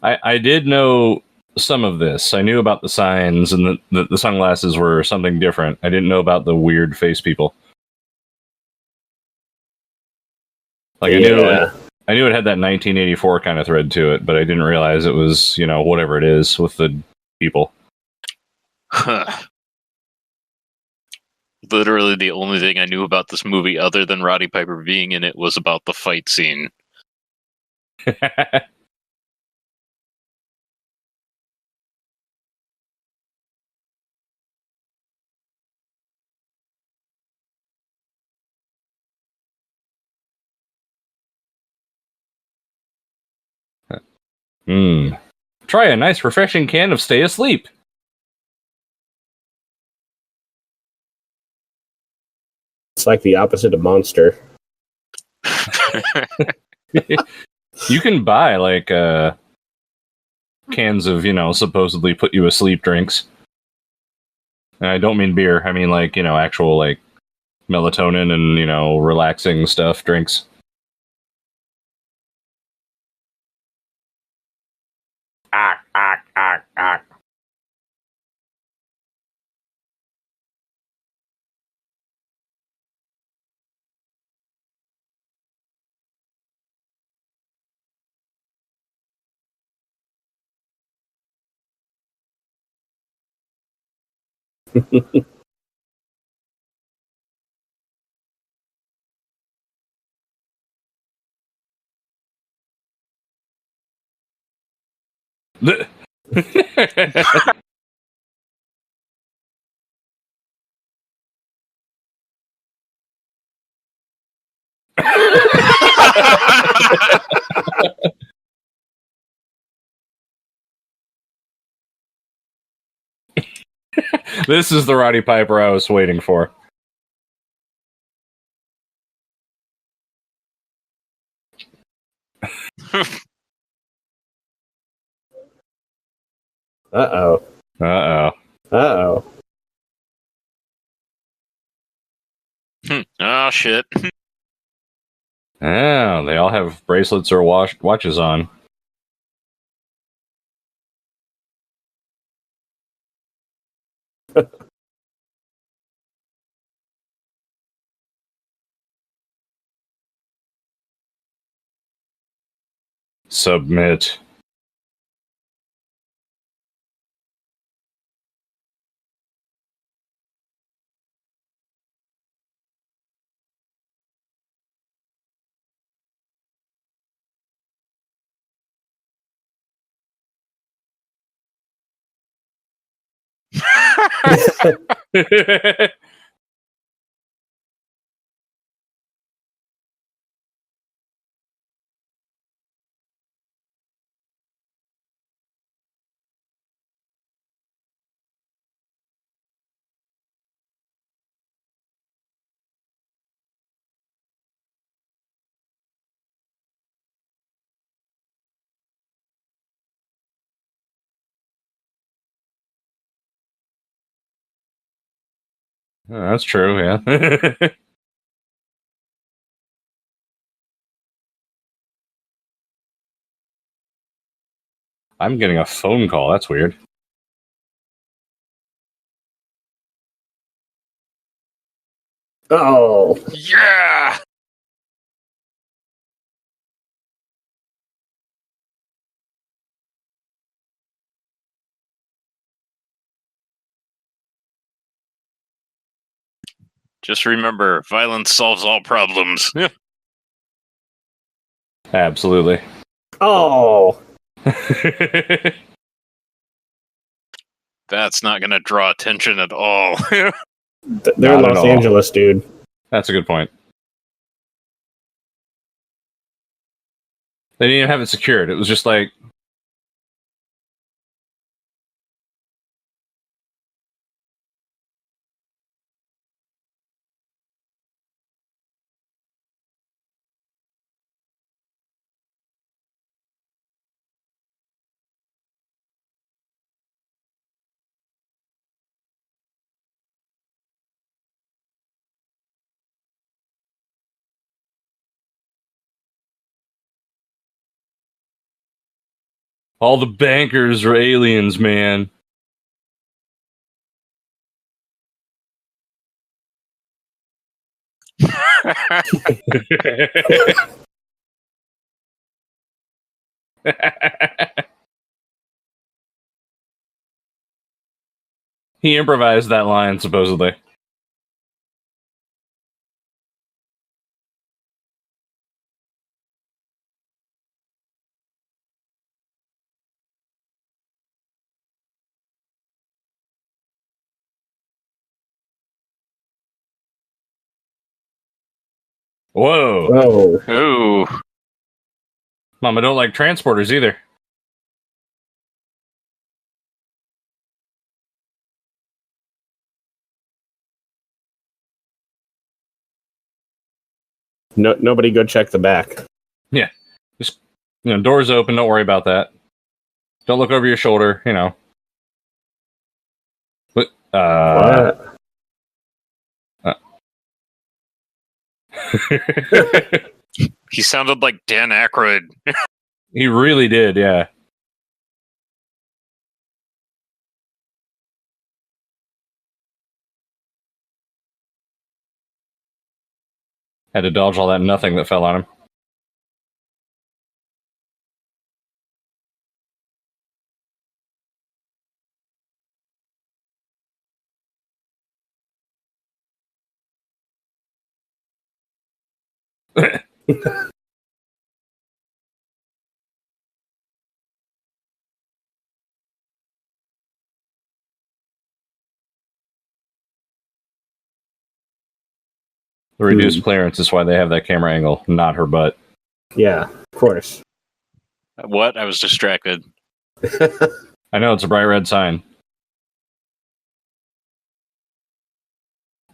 S1: I did know some of this. I knew about the signs and the sunglasses were something different. I didn't know about the weird face people. Like I knew it had that 1984 kind of thread to it, but I didn't realize it was, whatever it is with the people.
S3: Literally the only thing I knew about this movie other than Roddy Piper being in it was about the fight scene.
S1: Try a nice refreshing can of Stay Asleep.
S2: It's like the opposite of Monster.
S1: You can buy like cans of, supposedly put you asleep drinks. And I don't mean beer. I mean like, actual like melatonin and, relaxing stuff drinks. Ah. This is the Roddy Piper I was waiting for.
S2: Uh-oh.
S1: Uh-oh.
S2: Uh-oh.
S3: Oh, shit.
S1: Oh, they all have bracelets or watches on. Submit. Oh, that's true, yeah. I'm getting a phone call. That's weird.
S2: Oh.
S3: Yeah! Just remember, violence solves all problems.
S1: Absolutely.
S2: Oh.
S3: That's not going to draw attention at all.
S2: They're
S1: Not
S2: in
S1: at
S2: Los
S1: all.
S2: Angeles, dude.
S1: That's a good point. They didn't even have it secured. It was just like... All the bankers are aliens, man. He improvised that line, supposedly. Whoa.
S2: Oh.
S3: Ooh.
S1: Mama don't like transporters either.
S2: No, nobody go check the back.
S1: Yeah. Just, doors open. Don't worry about that. Don't look over your shoulder, But,
S2: What?
S3: He sounded like Dan Aykroyd.
S1: He really did, yeah. Had to dodge all that nothing that fell on him. The reduced clearance is why they have that camera angle, not her butt.
S2: Yeah, of course.
S3: What? I was distracted.
S1: I know, it's a bright red sign.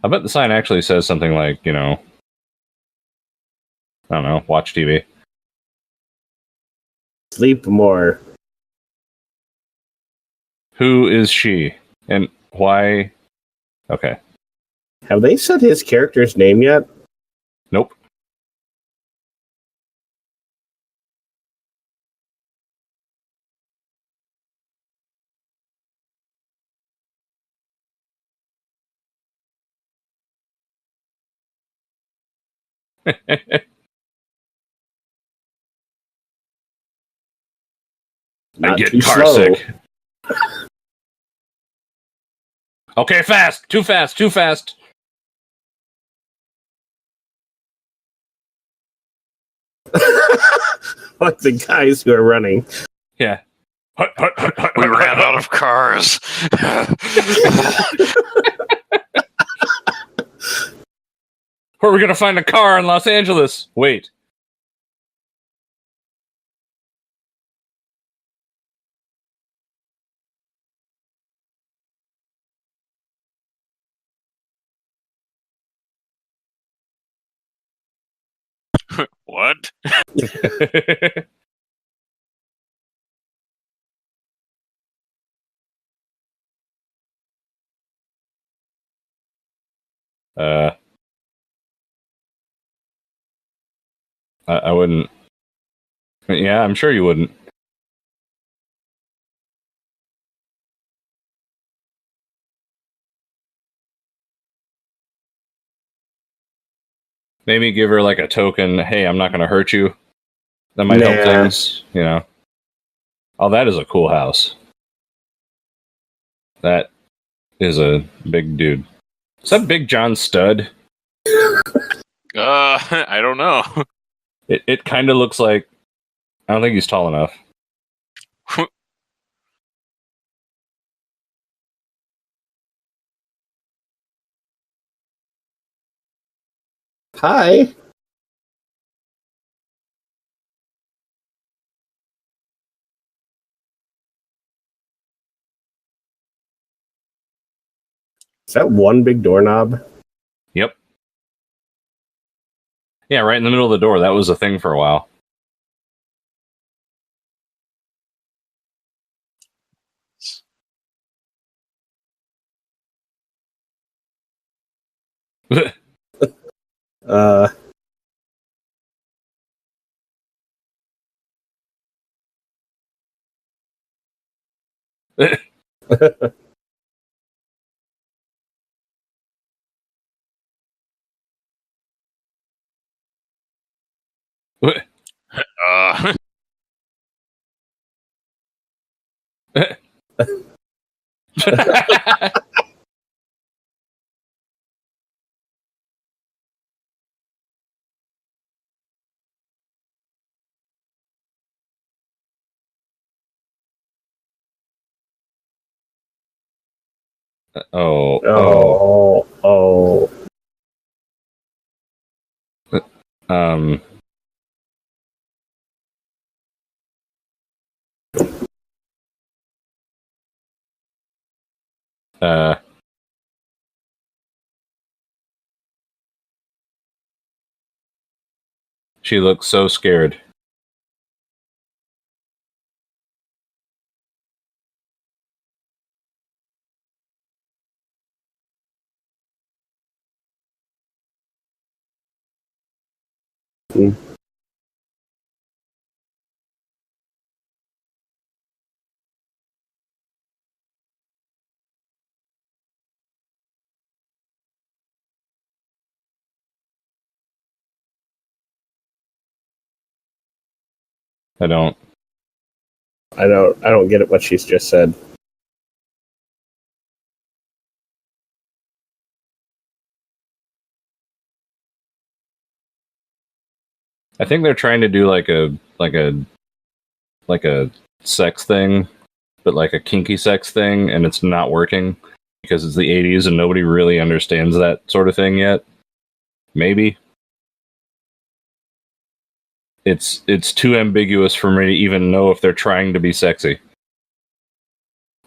S1: I bet the sign actually says something like, I don't know, watch TV.
S2: Sleep more.
S1: Who is she? And why? Okay.
S2: Have they said his character's name yet?
S1: Nope. I
S2: Not
S1: get
S2: too
S1: car
S2: slow.
S1: sick. Okay, fast. Too fast. Too fast.
S2: Like the guys who are running.
S1: Yeah.
S3: We ran out of cars.
S1: Where are we gonna find a car in Los Angeles? Wait.
S3: What?
S1: uh, I wouldn't. Yeah, I'm sure you wouldn't. Maybe give her like a token. Hey, I'm not going to hurt you. That might help things. You know. Oh, that is a cool house. That is a big dude. Is that Big John Stud?
S3: I don't know.
S1: It kind of looks like. I don't think he's tall enough.
S2: Hi. Is that one big doorknob?
S1: Yep. Yeah, right in the middle of the door. That was a thing for a while.
S2: Uh,
S3: Uh,
S1: oh.
S2: oh.
S1: Um. Uh. She looks so scared.
S2: Mm.
S1: I don't.
S2: I don't get it. What she's just said.
S1: I think they're trying to do like a sex thing, but like a kinky sex thing, and it's not working because it's the 80s and nobody really understands that sort of thing yet. Maybe it's too ambiguous for me to even know if they're trying to be sexy.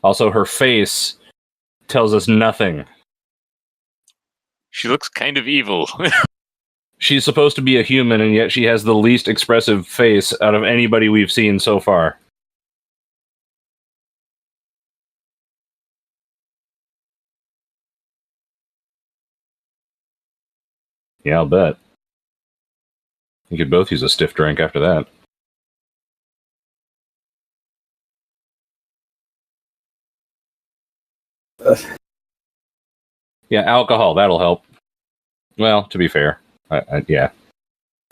S1: Also, her face tells us nothing.
S3: she looks kind of evil.
S1: She's supposed to be a human, and yet she has the least expressive face out of anybody we've seen so far. Yeah, I'll bet. You could both use a stiff drink after that. Yeah, alcohol, that'll help. Well, to be fair, yeah.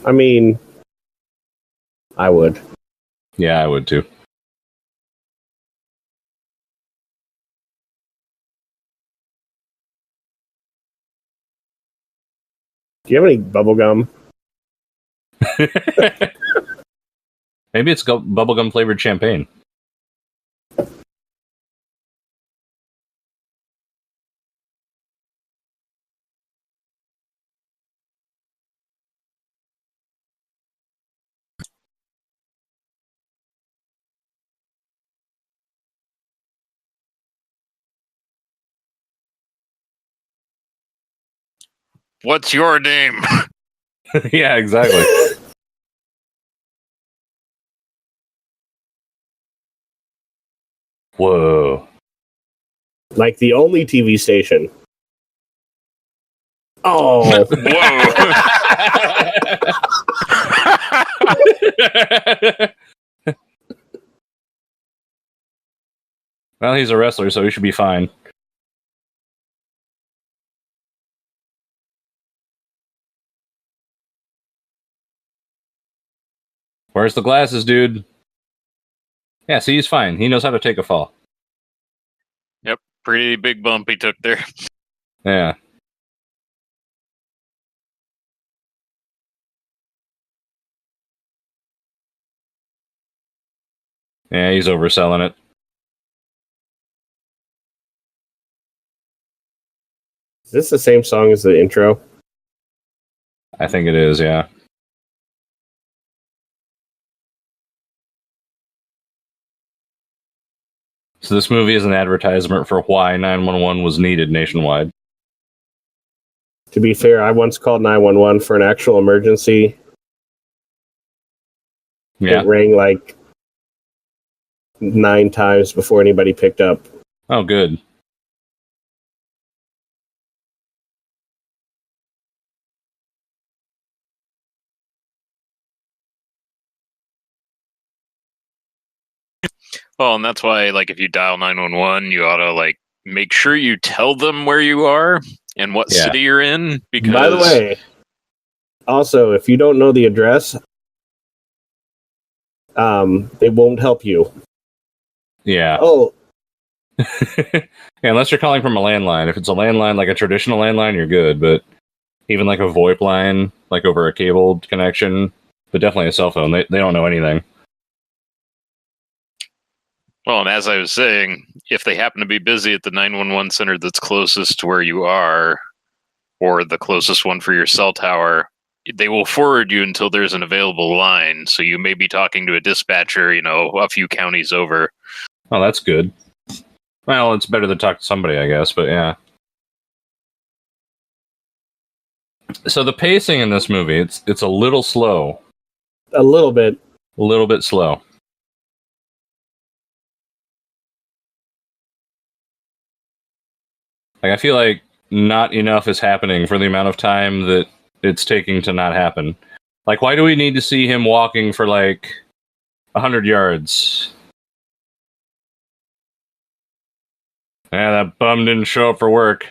S2: I mean, I would.
S1: Yeah, I would too.
S2: Do you have any bubble gum?
S1: Maybe it's bubblegum flavored champagne.
S3: What's your name?
S1: Yeah, exactly. Whoa.
S2: Like the only TV station. Oh.
S3: Whoa.
S1: Well, he's a wrestler, so he should be fine. Where's the glasses, dude? Yeah, see, he's fine. He knows how to take a fall.
S3: Yep, pretty big bump he took there.
S1: Yeah. Yeah, he's overselling it.
S2: Is this the same song as the intro?
S1: I think it is, yeah. So this movie is an advertisement for why 911 was needed nationwide.
S2: To be fair, I once called 911 for an actual emergency.
S1: Yeah.
S2: It rang like 9 times before anybody picked up.
S1: Oh, good.
S3: Well, and that's why, like, if you dial 911, you ought to, like, make sure you tell them where you are and what
S1: Yeah.
S3: city you're in. Because,
S2: By the way, also, if you don't know the address, they won't help you.
S1: Yeah.
S2: Oh,
S1: Yeah, unless you're calling from a landline. If it's a landline, like a traditional landline, you're good. But even like a VoIP line, like over a cabled connection, but definitely a cell phone, they don't know anything.
S3: well, and as I was saying, if they happen to be busy at the 911 center that's closest to where you are, or the closest one for your cell tower, they will forward you until there's an available line. So you may be talking to a dispatcher, a few counties over.
S1: Oh, that's good. Well, it's better to talk to somebody, I guess, but yeah. So the pacing in this movie, it's a little slow.
S2: a little bit.
S1: A little bit slow. Like, I feel like not enough is happening for the amount of time that it's taking to not happen. Like, why do we need to see him walking for like 100 yards? Yeah, that bum didn't show up for work.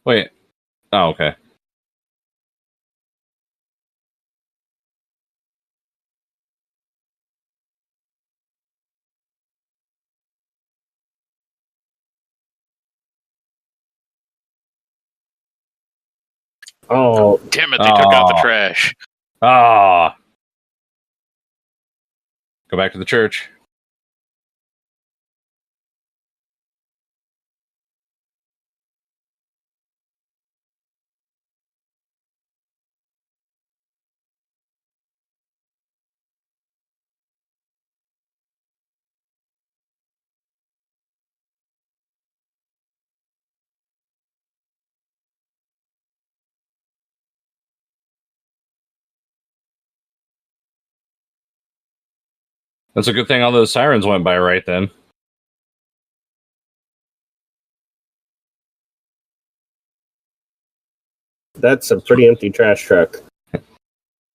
S1: Wait. Oh, okay.
S2: Oh,
S3: Damn it, they took out the trash.
S1: Ah. Go back to the church. That's a good thing all those sirens went by right then.
S2: that's a pretty empty trash truck.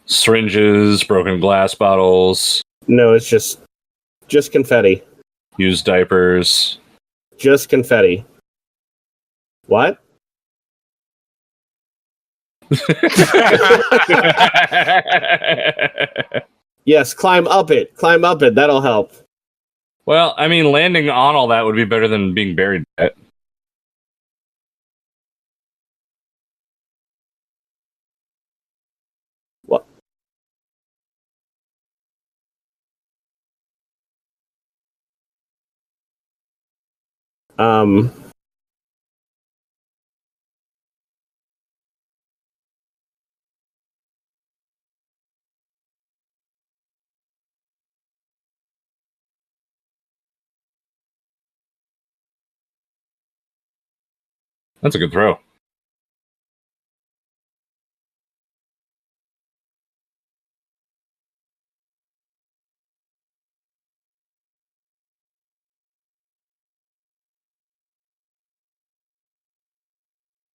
S1: Syringes, broken glass bottles,
S2: No, it's just confetti.
S1: used diapers.
S2: Just confetti. What? Yes, climb up it. Climb up it. That'll help.
S1: Well, I mean, landing on all that would be better than being buried in it.
S2: What? Um.
S1: That's a good throw.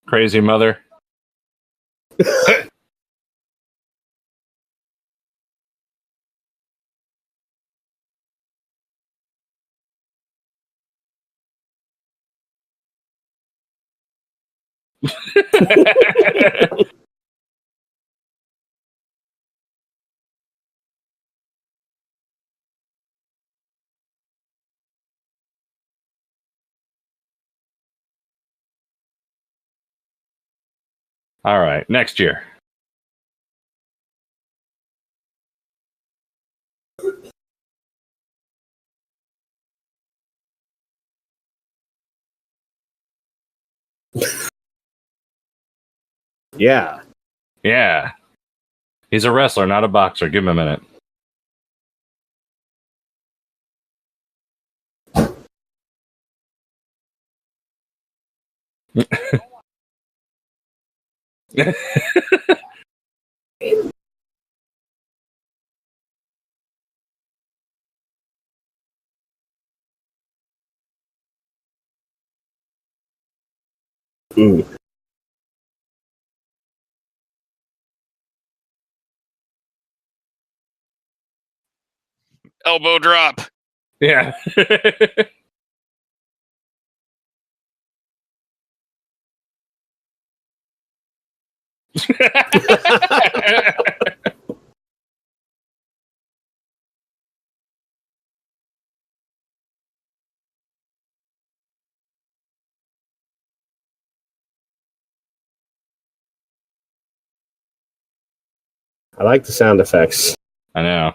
S1: Crazy mother. All right, next year.
S2: Yeah.
S1: Yeah. He's a wrestler, not a boxer. Give him a minute.
S2: Mm.
S3: Elbow drop.
S1: Yeah.
S2: I like the sound effects.
S1: I know.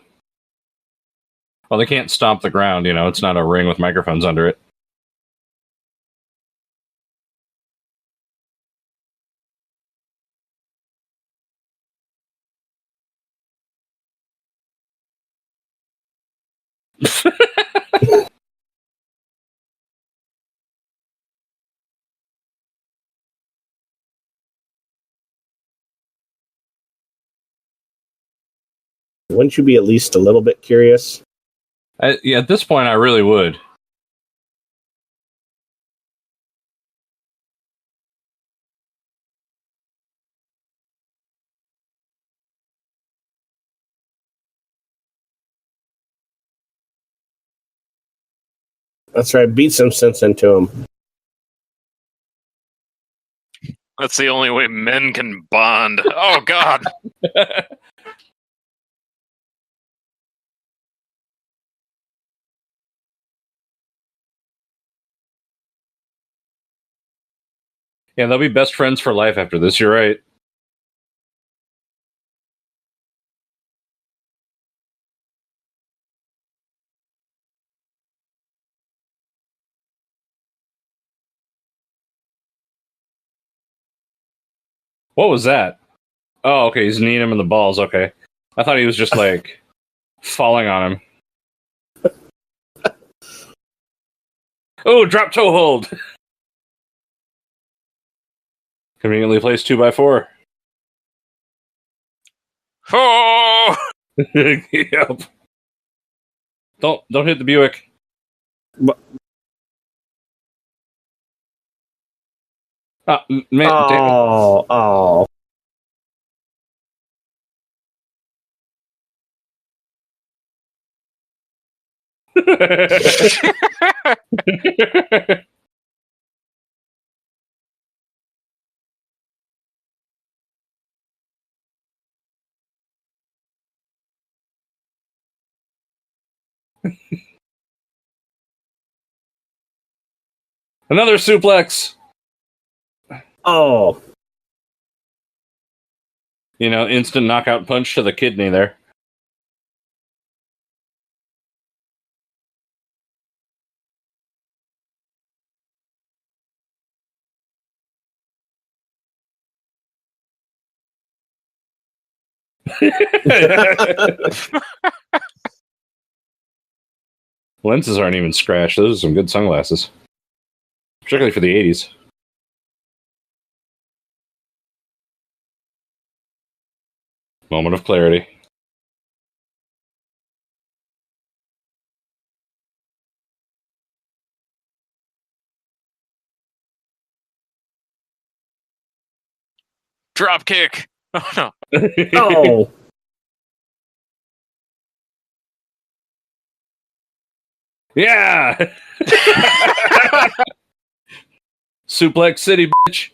S1: Well, they can't stomp the ground, you know. It's not a ring with microphones under it.
S2: Wouldn't you be at least a little bit curious?
S1: Yeah, at this point, I really would.
S2: That's right. Beat some sense into him.
S3: That's the only way men can bond. Oh, God.
S1: Yeah, they'll be best friends for life after this. You're right. What was that? Oh, okay. He's kneeing him in the balls. Okay. I thought he was just like falling on him. Oh, drop toe hold. Conveniently placed 2x4.
S3: Oh!
S1: Yep. Don't hit the Buick.
S2: What?
S1: Man,
S2: Oh.
S1: damn. Another suplex.
S2: Oh.
S1: Instant knockout punch to the kidney there. Lenses aren't even scratched. Those are some good sunglasses. Particularly for the 80s. Moment of clarity.
S3: Drop kick. Oh no.
S2: Oh.
S1: Yeah. Suplex City, bitch.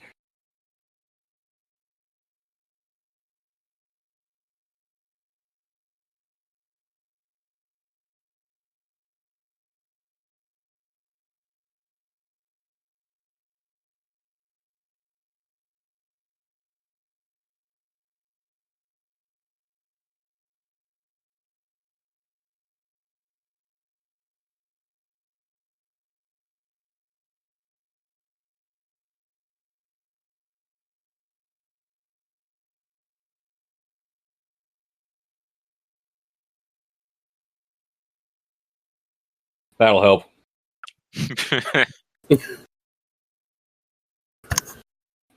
S1: That'll help.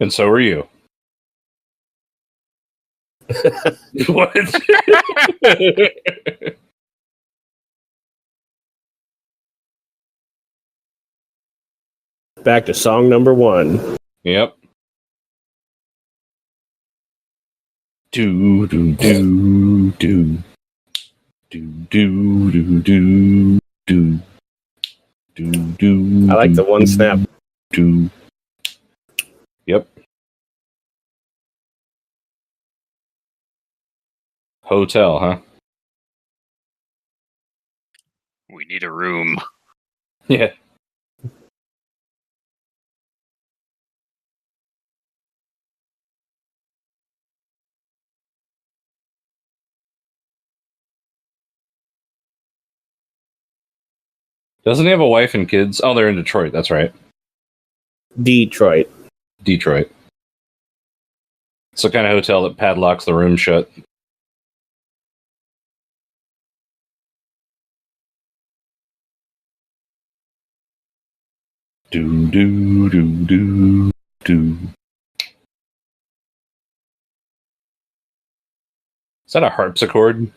S1: And so are you. What?
S2: Back to song number 1.
S1: Yep. Do do do do do do do do do do.
S2: I like the one snap.
S1: Do. Yep. Hotel, huh?
S3: We need a room.
S1: Yeah. Doesn't he have a wife and kids? Oh, they're in Detroit. That's right.
S2: Detroit.
S1: Detroit. It's the kind of hotel that padlocks the room shut. Do do do do do. Is that a harpsichord?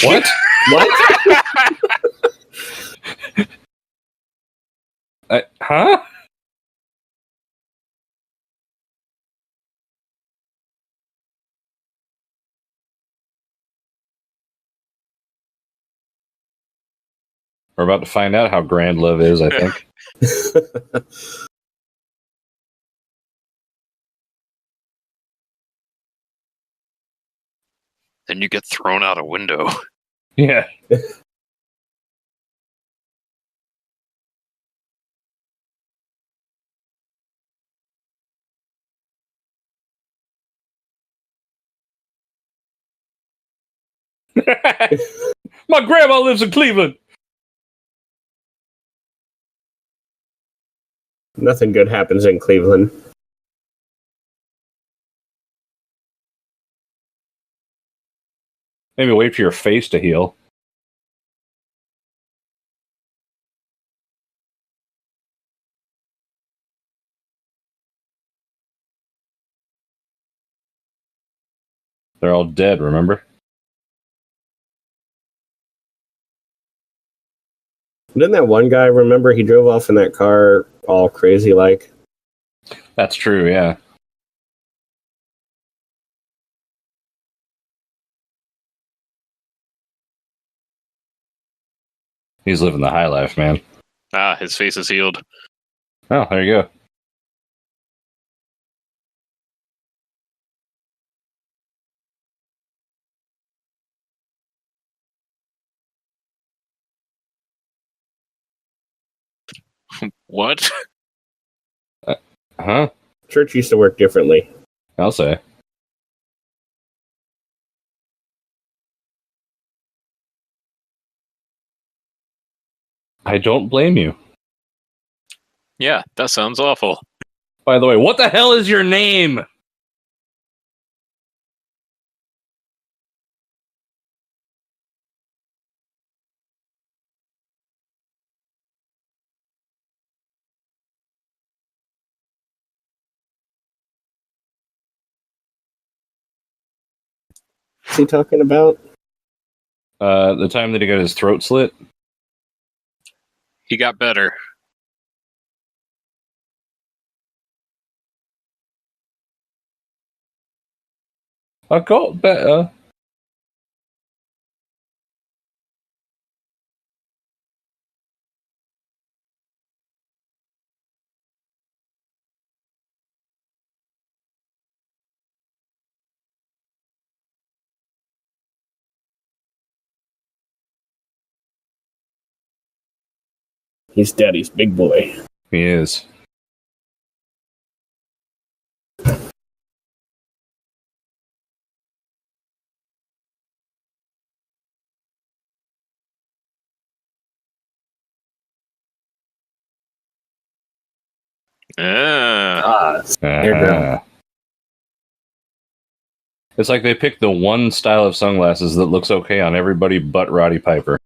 S1: What?
S2: What?
S1: Huh? We're about to find out how grand love is, I think.
S3: Then you get thrown out a window.
S1: Yeah. My grandma lives in Cleveland.
S2: Nothing good happens in Cleveland.
S1: Maybe wait for your face to heal. They're all dead, remember?
S2: Didn't that one guy, remember, he drove off in that car all crazy like?
S1: That's true, yeah. He's living the high life, man.
S3: Ah, his face is healed.
S1: Oh, there you go.
S3: What?
S1: Huh?
S2: Church used to work differently.
S1: I'll say. I don't blame you.
S3: Yeah, that sounds awful.
S1: By the way, what the hell is your name?
S2: What's he talking about?
S1: The time that he got his throat slit?
S3: He got better.
S1: I got better.
S2: He's Daddy's big boy.
S1: He is.
S3: Ah.
S2: There
S1: It's like they picked the one style of sunglasses that looks okay on everybody but Roddy Piper.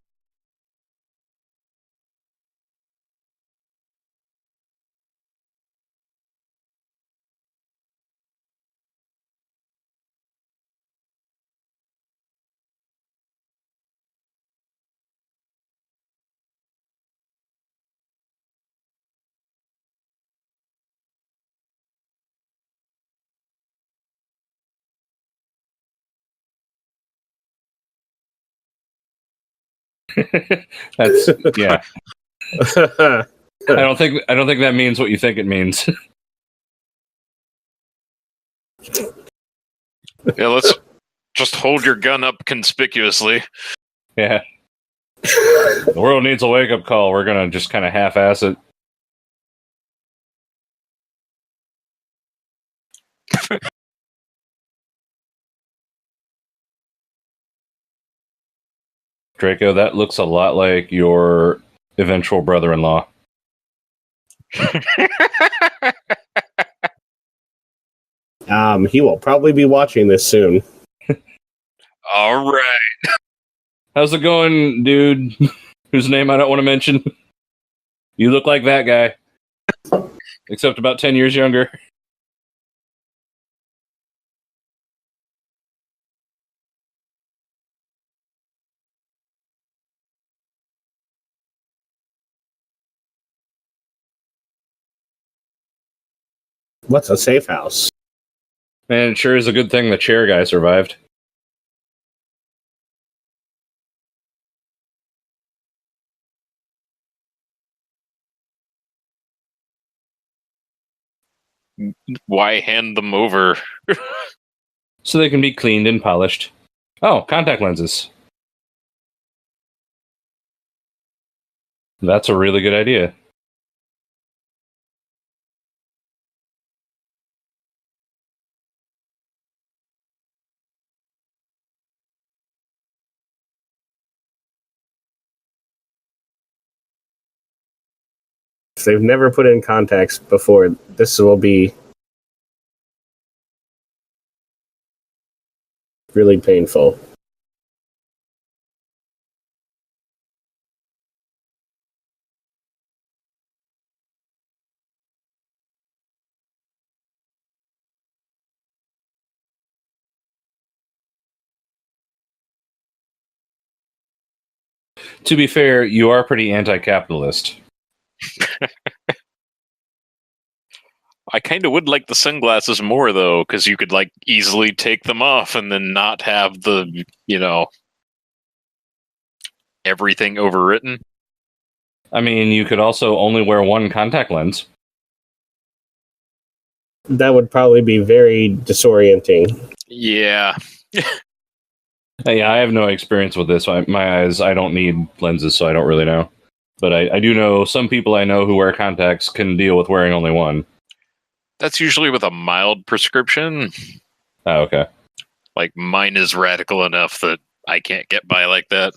S1: That's yeah. I don't think that means what you think it means.
S3: Yeah, let's just hold your gun up conspicuously.
S1: Yeah. The world needs a wake up call. We're gonna just kind of half ass it. Draco, that looks a lot like your eventual brother-in-law.
S2: He will probably be watching this soon.
S3: All right.
S1: How's it going, dude? Whose name I don't want to mention. You look like that guy, except about 10 years younger.
S2: What's a safe house?
S1: Man, it sure is a good thing the chair guy survived.
S3: Why hand them over?
S1: So they can be cleaned and polished. Oh, contact lenses. That's a really good idea.
S2: If they've never put in contacts before, this will be really painful.
S1: To be fair, you are pretty anti-capitalist.
S3: I kind of would like the sunglasses more, though, because you could, like, easily take them off and then not have the, everything overwritten.
S1: I mean, you could also only wear one contact lens.
S2: That would probably be very disorienting.
S3: Yeah.
S1: Yeah, I have no experience with this. My eyes, I don't need lenses, so I don't really know. But I do know some people I know who wear contacts can deal with wearing only one.
S3: That's usually with a mild prescription.
S1: Oh, okay.
S3: Like, mine is radical enough that I can't get by like that.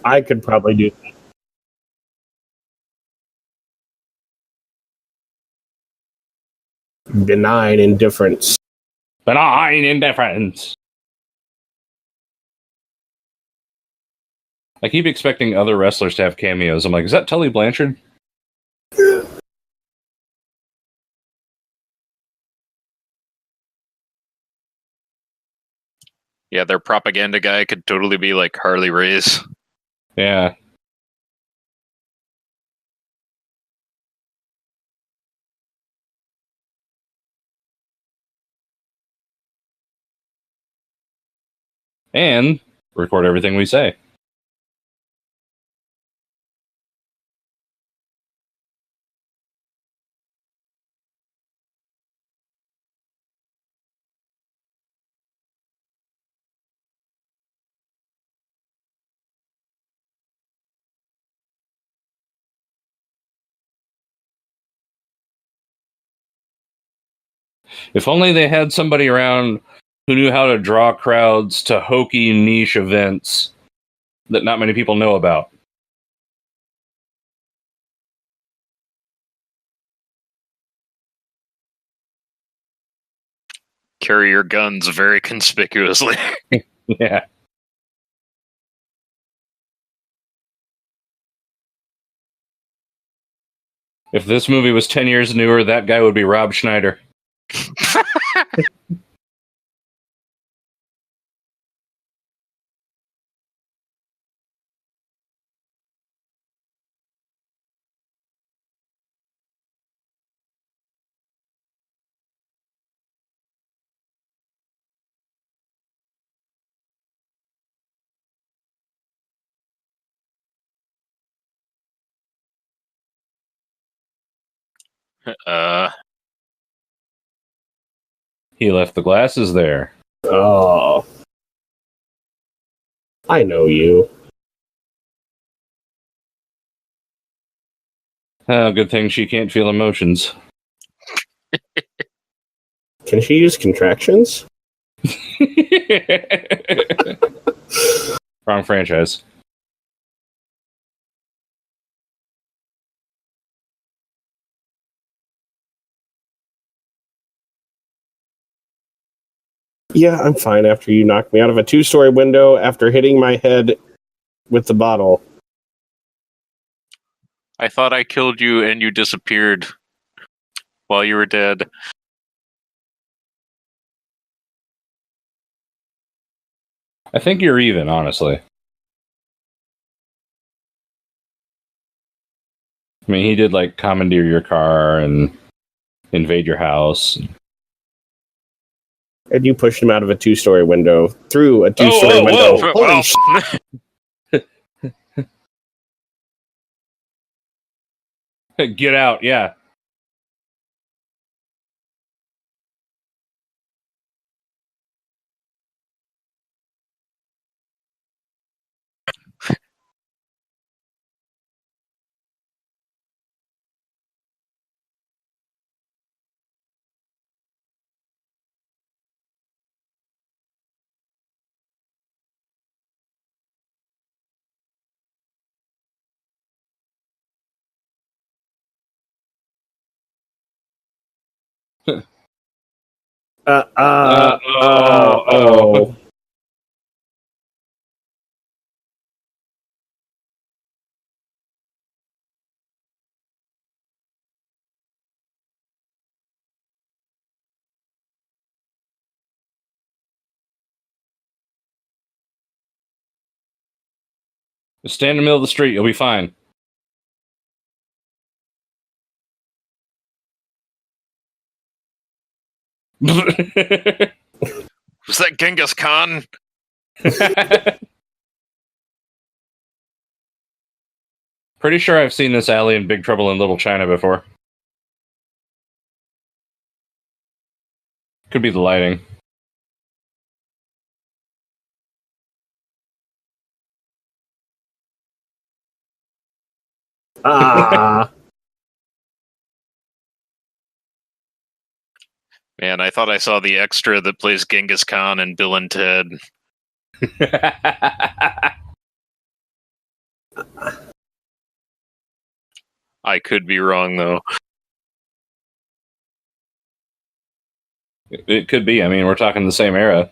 S2: I could probably do that. Benign indifference.
S1: Benign indifference. I keep expecting other wrestlers to have cameos. I'm like, is that Tully Blanchard?
S3: Yeah, their propaganda guy could totally be like Harley Race.
S1: Yeah. And record everything we say. If only they had somebody around who knew how to draw crowds to hokey niche events that not many people know about.
S3: Carry your guns very conspicuously.
S1: Yeah. If this movie was 10 years newer, that guy would be Rob Schneider. He left the glasses there.
S2: Oh. I know you.
S1: Good thing she can't feel emotions.
S2: Can she use contractions?
S1: Wrong franchise.
S2: Yeah, I'm fine after you knocked me out of a 2-story window after hitting my head with the bottle.
S3: I thought I killed you and you disappeared while you were dead.
S1: I think you're even, honestly. I mean, he did, like, commandeer your car and invade your house.
S2: And you pushed him out of a 2-story window, through a 2-story window.
S3: Whoa.
S2: Holy
S1: Get out, yeah.
S2: Oh.
S1: Just stand in the middle of the street. You'll be fine.
S3: Was that Genghis Khan?
S1: Pretty sure I've seen this alley in Big Trouble in Little China before. Could be the lighting.
S3: Man, I thought I saw the extra that plays Genghis Khan and Bill and Ted. I could be wrong, though.
S1: It could be. I mean, we're talking the same era.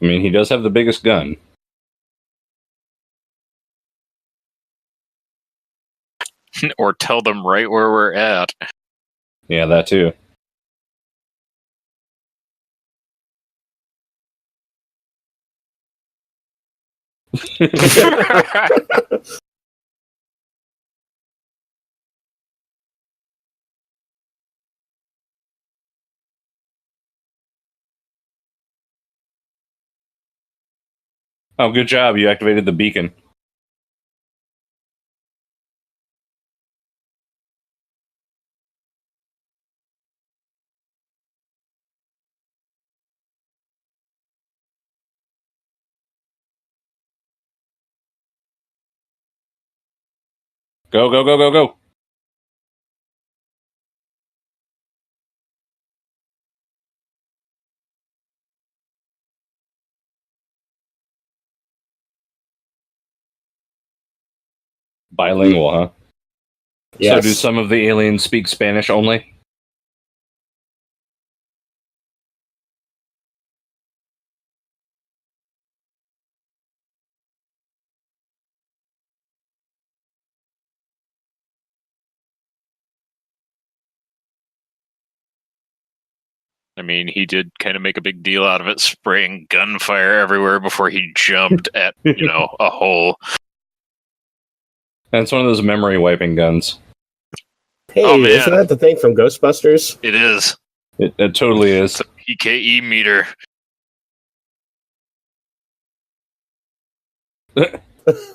S1: I mean, he does have the biggest gun.
S3: Or tell them right where we're at.
S1: Yeah, that too. Oh, good job. You activated the beacon. Go, go, go, go, go. Bilingual, huh?
S2: Yes.
S1: So do some of the aliens speak Spanish only?
S3: I mean, he did kind of make a big deal out of it, spraying gunfire everywhere before he jumped at, a hole.
S1: And it's one of those memory wiping guns.
S2: Hey,
S3: Oh, man.
S2: isn't that the thing from Ghostbusters?
S3: It is.
S1: It totally is.
S3: It's a PKE meter.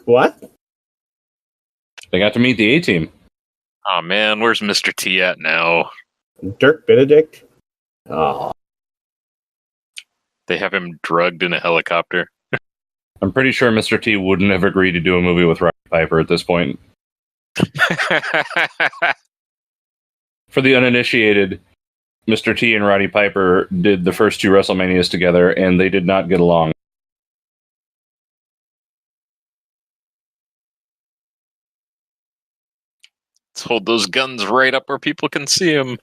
S2: What?
S1: They got to meet the A-Team.
S3: Oh, man, where's Mr. T at now?
S2: Dirk Benedict? Oh.
S3: They have him drugged in a helicopter.
S1: I'm pretty sure Mr. T wouldn't have agreed to do a movie with Roddy Piper at this point. For the uninitiated, Mr. T and Roddy Piper did the first two WrestleManias together, and they did not get along.
S3: Let's hold those guns right up where people can see them.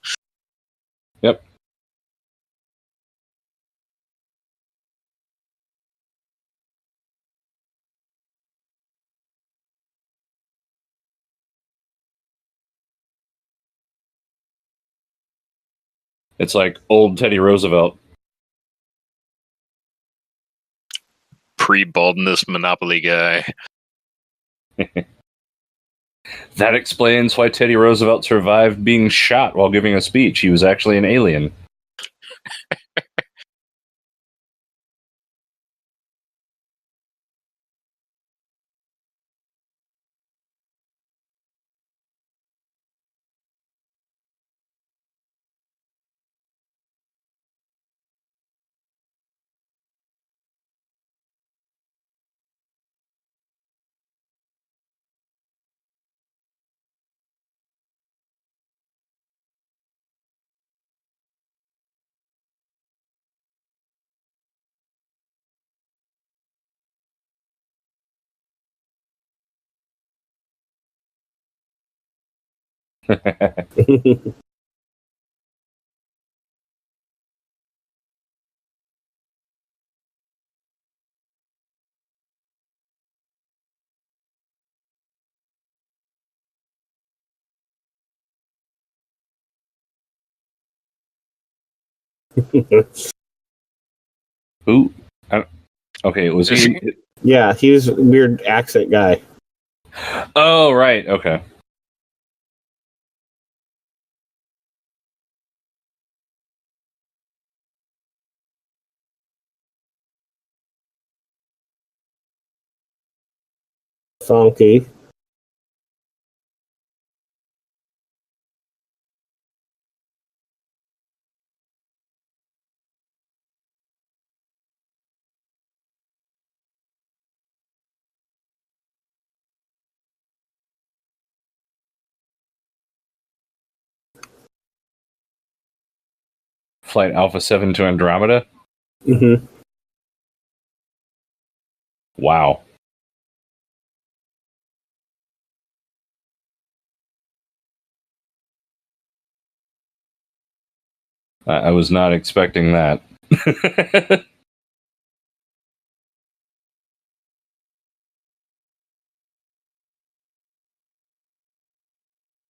S1: Yep. It's like old Teddy Roosevelt.
S3: Pre-baldness Monopoly guy.
S1: That explains why Teddy Roosevelt survived being shot while giving a speech. He was actually an alien. Who? Okay, was he?
S2: Yeah, he was a weird accent guy.
S1: Oh, right. Okay.
S2: Funky.
S1: Flight Alpha 7 to Andromeda?
S2: Mm-hmm.
S1: Wow. I was not expecting that.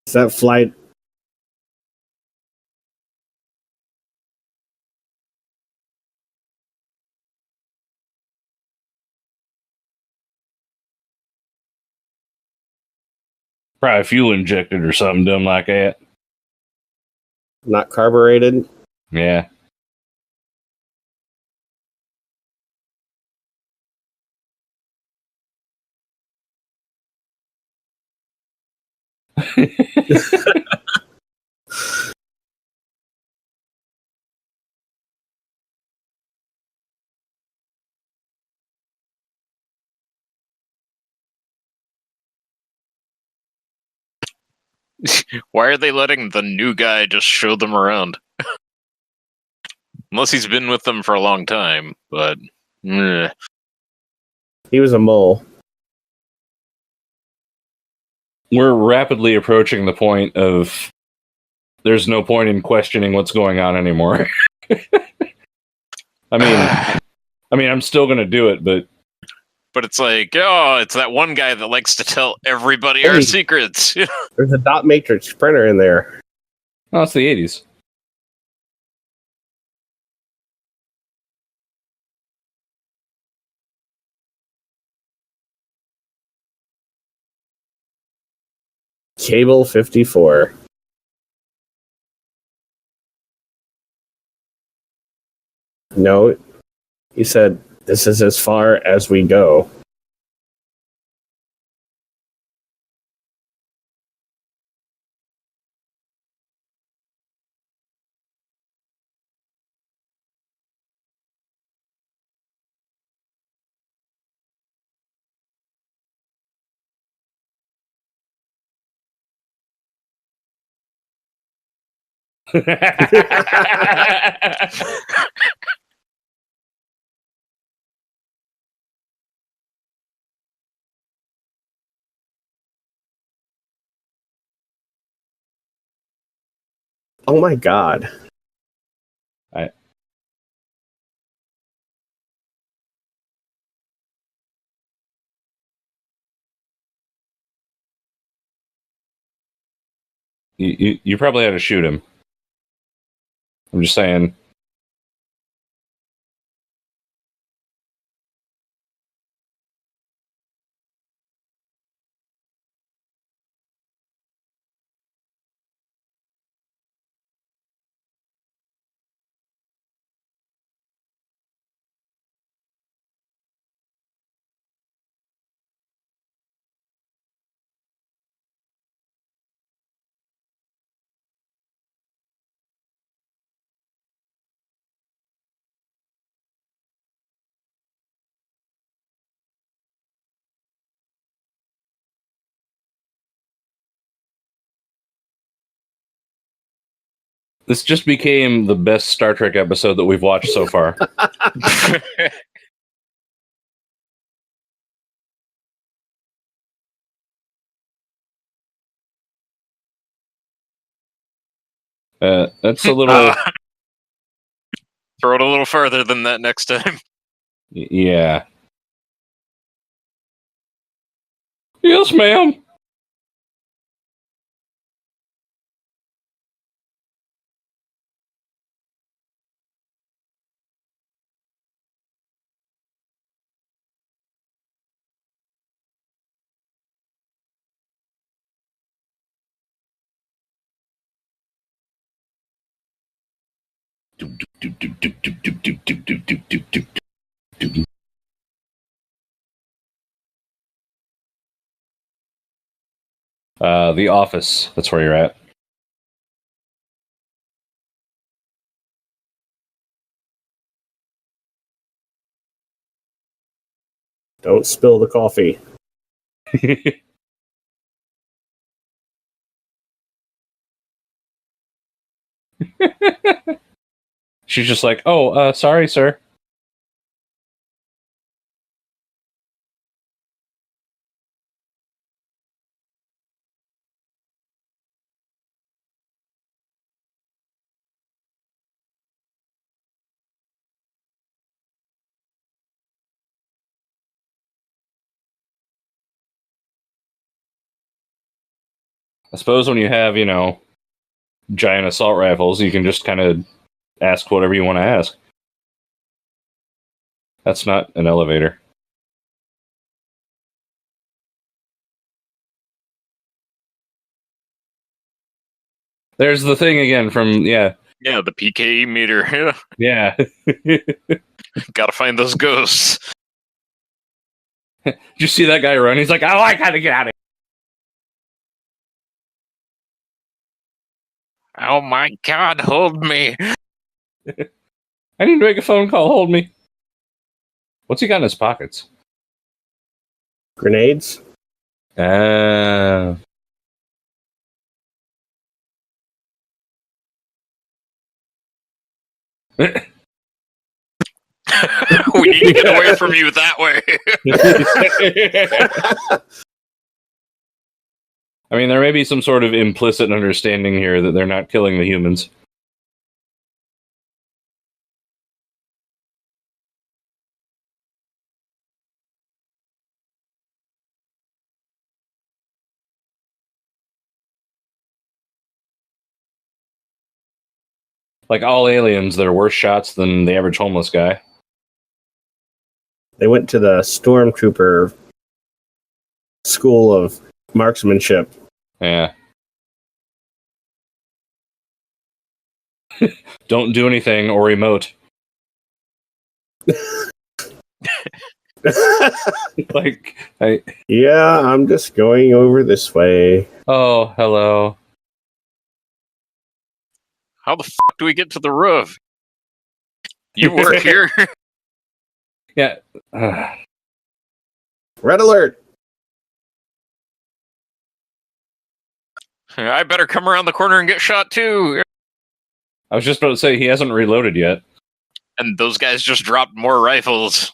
S2: Is that flight?
S1: Probably fuel injected or something dumb like that.
S2: Not carbureted?
S1: Yeah.
S3: Why are they letting the new guy just show them around? Unless he's been with them for a long time, but
S2: He was a mole.
S1: We're rapidly approaching the point of there's no point in questioning what's going on anymore. I mean, I'm still going to do it, but
S3: it's like, oh, it's that one guy that likes to tell everybody our
S2: Hey.
S3: secrets.
S2: There's a dot matrix printer in there.
S1: oh, it's the 80s.
S2: Cable 54. No, he said, this is as far as we go. Oh my god.
S1: You probably had to shoot him. I'm just saying. This just became the best Star Trek episode that we've watched so far. That's a little.
S3: Throw it a little further than that next time.
S1: Yeah. Yes, ma'am. The office. That's where you're at.
S2: Don't spill the coffee.
S1: She's just like, oh, sorry, sir. I suppose when you have, giant assault rifles, you can just kind of ask whatever you want to ask. That's not an elevator. There's the thing again from,
S3: Yeah, the PKE meter.
S1: Yeah.
S3: Gotta find those ghosts.
S1: Did you see that guy run? He's like, oh, I gotta get out of
S3: here. Oh my god, hold me.
S1: I need to make a phone call, hold me. What's he got in his pockets?
S2: Grenades?
S3: We need to get away from you that way.
S1: I mean, there may be some sort of implicit understanding here that they're not killing the humans. Like all aliens, they're worse shots than the average homeless guy.
S2: They went to the stormtrooper school of marksmanship.
S1: Yeah. Don't do anything or emote.
S2: Yeah, I'm just going over this way.
S1: Oh, hello.
S3: How the fuck do we get to the roof? You work here?
S1: Yeah.
S2: Red alert!
S3: I better come around the corner and get shot too.
S1: I was just about to say, he hasn't reloaded yet.
S3: And those guys just dropped more rifles.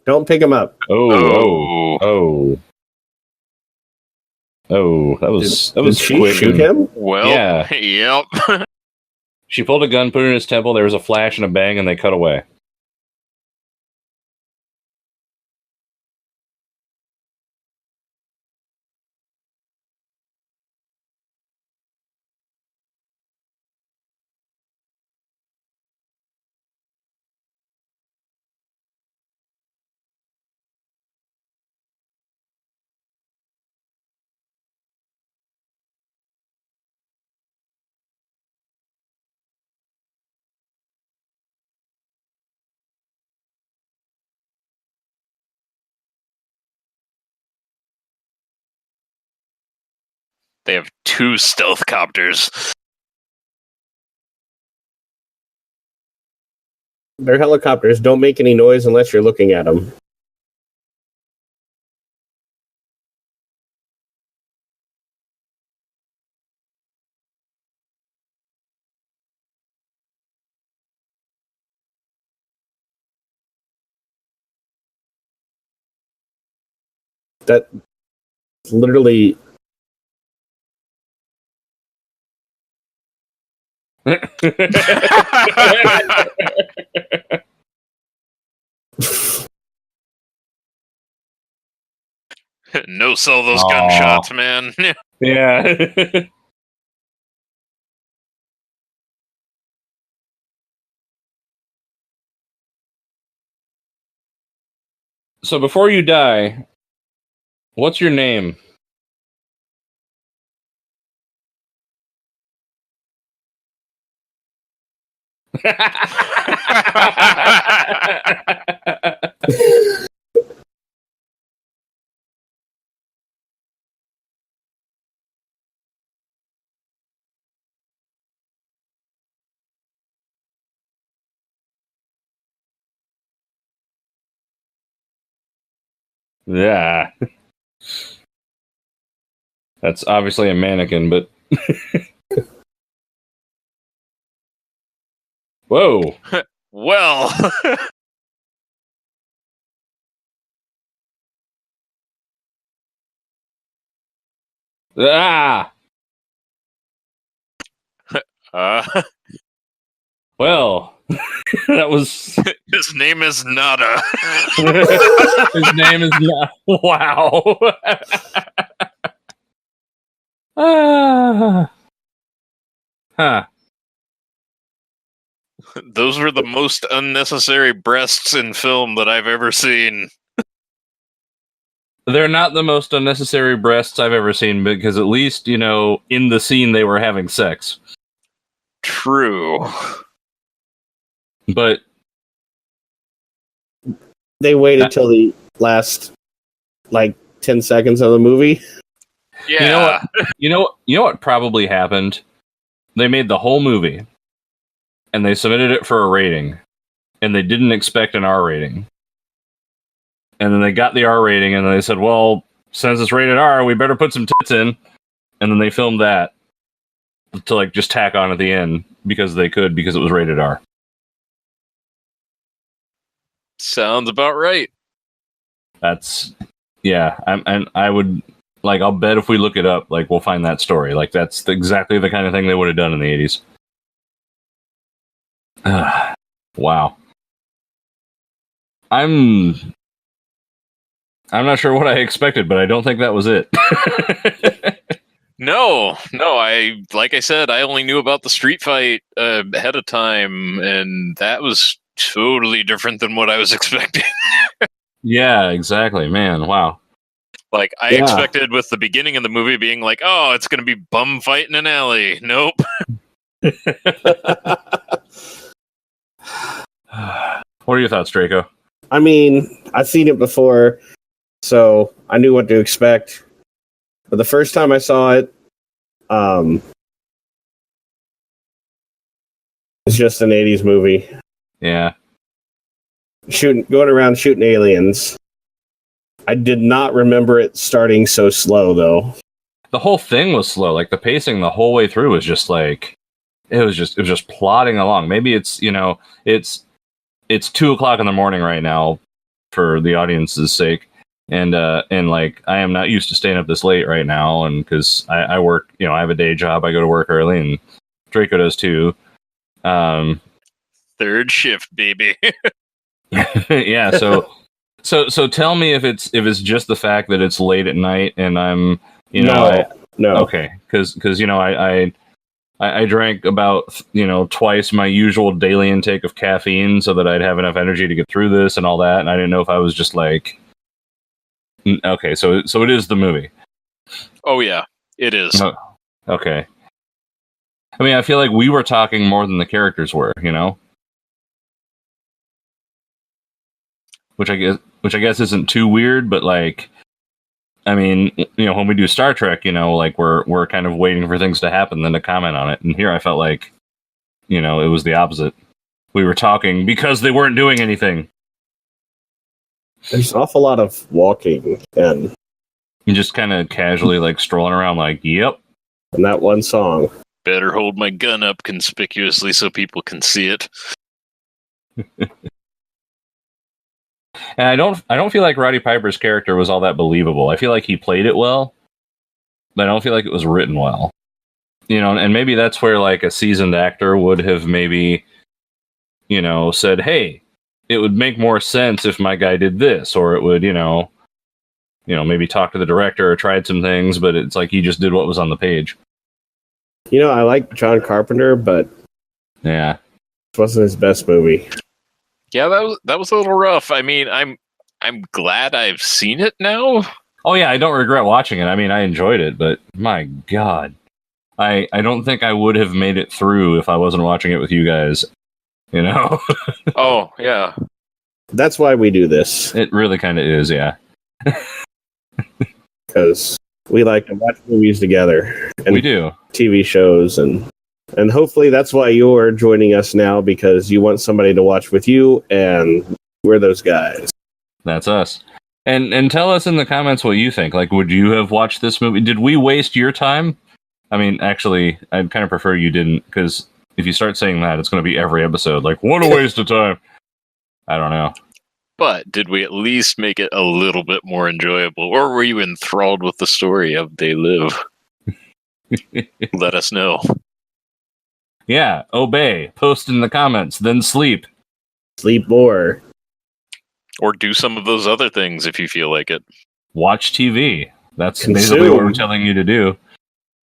S2: Don't pick him up.
S1: Oh, that was
S2: Did she
S1: quick.
S2: Shoot him?
S3: Well,
S1: yeah.
S3: Yep.
S1: She pulled a gun, put it in his temple, there was a flash and a bang, and they cut away.
S3: They have 2 stealth copters.
S2: They're helicopters. Don't make any noise unless you're looking at them. That literally
S3: No sell those
S1: Aw.
S3: gunshots, man.
S1: Yeah. So before you die, what's your name? Yeah. That's obviously a mannequin, but whoa.
S3: Well,
S1: Ah.
S3: uh,
S1: Well, that was
S3: his name is Nada.
S1: his name is not. Wow. Ah. Huh.
S3: Those were the most unnecessary breasts in film that I've ever seen.
S1: They're not the most unnecessary breasts I've ever seen because at least, you know, in the scene they were having sex.
S3: True.
S1: But
S2: They waited till the last, like, 10 seconds of the movie.
S3: Yeah.
S1: you know what probably happened? They made the whole movie and they submitted it for a rating and they didn't expect an R rating. And then they got the R rating and they said, well, since it's rated R, we better put some tits in. And then they filmed that to like just tack on at the end because they could, because it was rated R.
S3: Sounds about right.
S1: That's, yeah. I would, like, I'll bet if we look it up, like, we'll find that story. Like, that's exactly the kind of thing they would have done in the 80s. Wow. I'm not sure what I expected, but I don't think that was it.
S3: No. I like I said, I only knew about the street fight ahead of time, and that was totally different than what I was expecting.
S1: Yeah, exactly, man. Wow.
S3: Like I expected with the beginning of the movie being like, oh, it's going to be bum fight in an alley. Nope.
S1: What are your thoughts, Draco?
S2: I mean, I've seen it before, so I knew what to expect. But the first time I saw it, it's just an 80s movie.
S1: Yeah.
S2: Going around shooting aliens. I did not remember it starting so slow, though.
S1: The whole thing was slow. Like, the pacing the whole way through was just like, it was just plodding along. Maybe it's, you know, it's 2:00 in the morning right now for the audience's sake. And like, I am not used to staying up this late right now. And cause I work, you know, I have a day job. I go to work early and Draco does too.
S3: Third shift, baby.
S1: Yeah. So tell me if it's just the fact that it's late at night and I'm, you know,
S2: no.
S1: Okay. Cause you know, I drank about, you know, twice my usual daily intake of caffeine so that I'd have enough energy to get through this and all that. And I didn't know if I was just like, okay, so it is the movie.
S3: Oh yeah, it is.
S1: Oh, okay. I mean, I feel like we were talking more than the characters were, you know, which I guess isn't too weird, but like, I mean, you know, when we do Star Trek, you know, like we're kind of waiting for things to happen then to comment on it. And here I felt like, you know, it was the opposite. We were talking because they weren't doing anything.
S2: There's an awful lot of walking and
S1: just kind of casually like strolling around like, yep.
S2: And that one song.
S3: Better hold my gun up conspicuously so people can see it.
S1: And I don't feel like Roddy Piper's character was all that believable. I feel like he played it well, but I don't feel like it was written well. and maybe that's where like a seasoned actor would have maybe, said, hey, it would make more sense if my guy did this, or it would, maybe talk to the director or tried some things, but it's like he just did what was on the page.
S2: I like John Carpenter, but
S1: yeah,
S2: it wasn't his best movie.
S3: Yeah, that was a little rough. I mean, I'm glad I've seen it now.
S1: Oh yeah, I don't regret watching it. I mean, I enjoyed it, but my God, I don't think I would have made it through if I wasn't watching it with you guys.
S3: Oh yeah,
S2: that's why we do this.
S1: It really kind of is, yeah.
S2: Because we like to watch movies together. And
S1: we do.
S2: TV shows, and hopefully that's why you're joining us now, because you want somebody to watch with you, and we're those guys.
S1: That's us. And tell us in the comments what you think. Like, would you have watched this movie? Did we waste your time? I mean, actually, I'd kind of prefer you didn't, because if you start saying that, it's going to be every episode. Like, what a waste of time. I don't know.
S3: But did we at least make it a little bit more enjoyable? Or were you enthralled with the story of They Live? Let us know.
S1: Yeah, obey. Post in the comments, then sleep.
S2: Sleep more.
S3: Or do some of those other things if you feel like it.
S1: Watch TV. That's
S2: Consume.
S1: basically what we're telling you to do.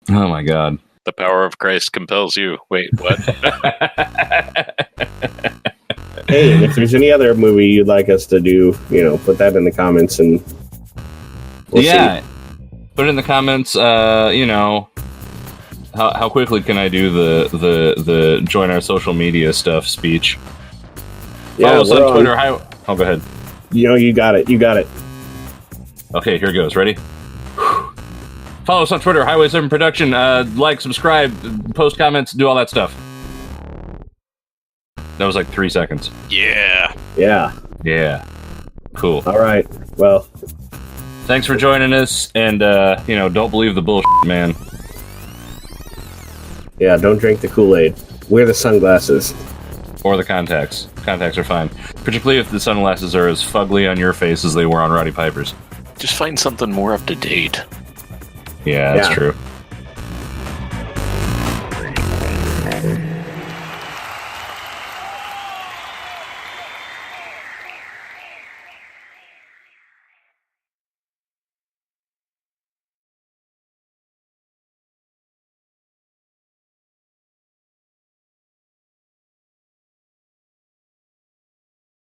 S1: Oh my God.
S3: The power of Christ compels you. Wait, what?
S2: Hey, and if there's any other movie you'd like us to do, put that in the comments, and we'll see.
S1: Put it in the comments. How quickly can I do the join our social media stuff speech?
S2: Yeah,
S1: follow us on Twitter. Oh, go ahead.
S2: You got it.
S1: Okay, here it goes. Ready? Follow us on Twitter, Highway 7 Production. Like, subscribe, post comments, do all that stuff. That was like 3 seconds.
S3: Yeah.
S1: Yeah. Cool.
S2: All right. Well,
S1: thanks for joining us, and don't believe the bullshit, man.
S2: Yeah, don't drink the Kool-Aid. Wear the sunglasses.
S1: Or the contacts. Contacts are fine. Particularly if the sunglasses are as fugly on your face as they were on Roddy Piper's.
S3: Just find something more up to date.
S1: Yeah, that's true.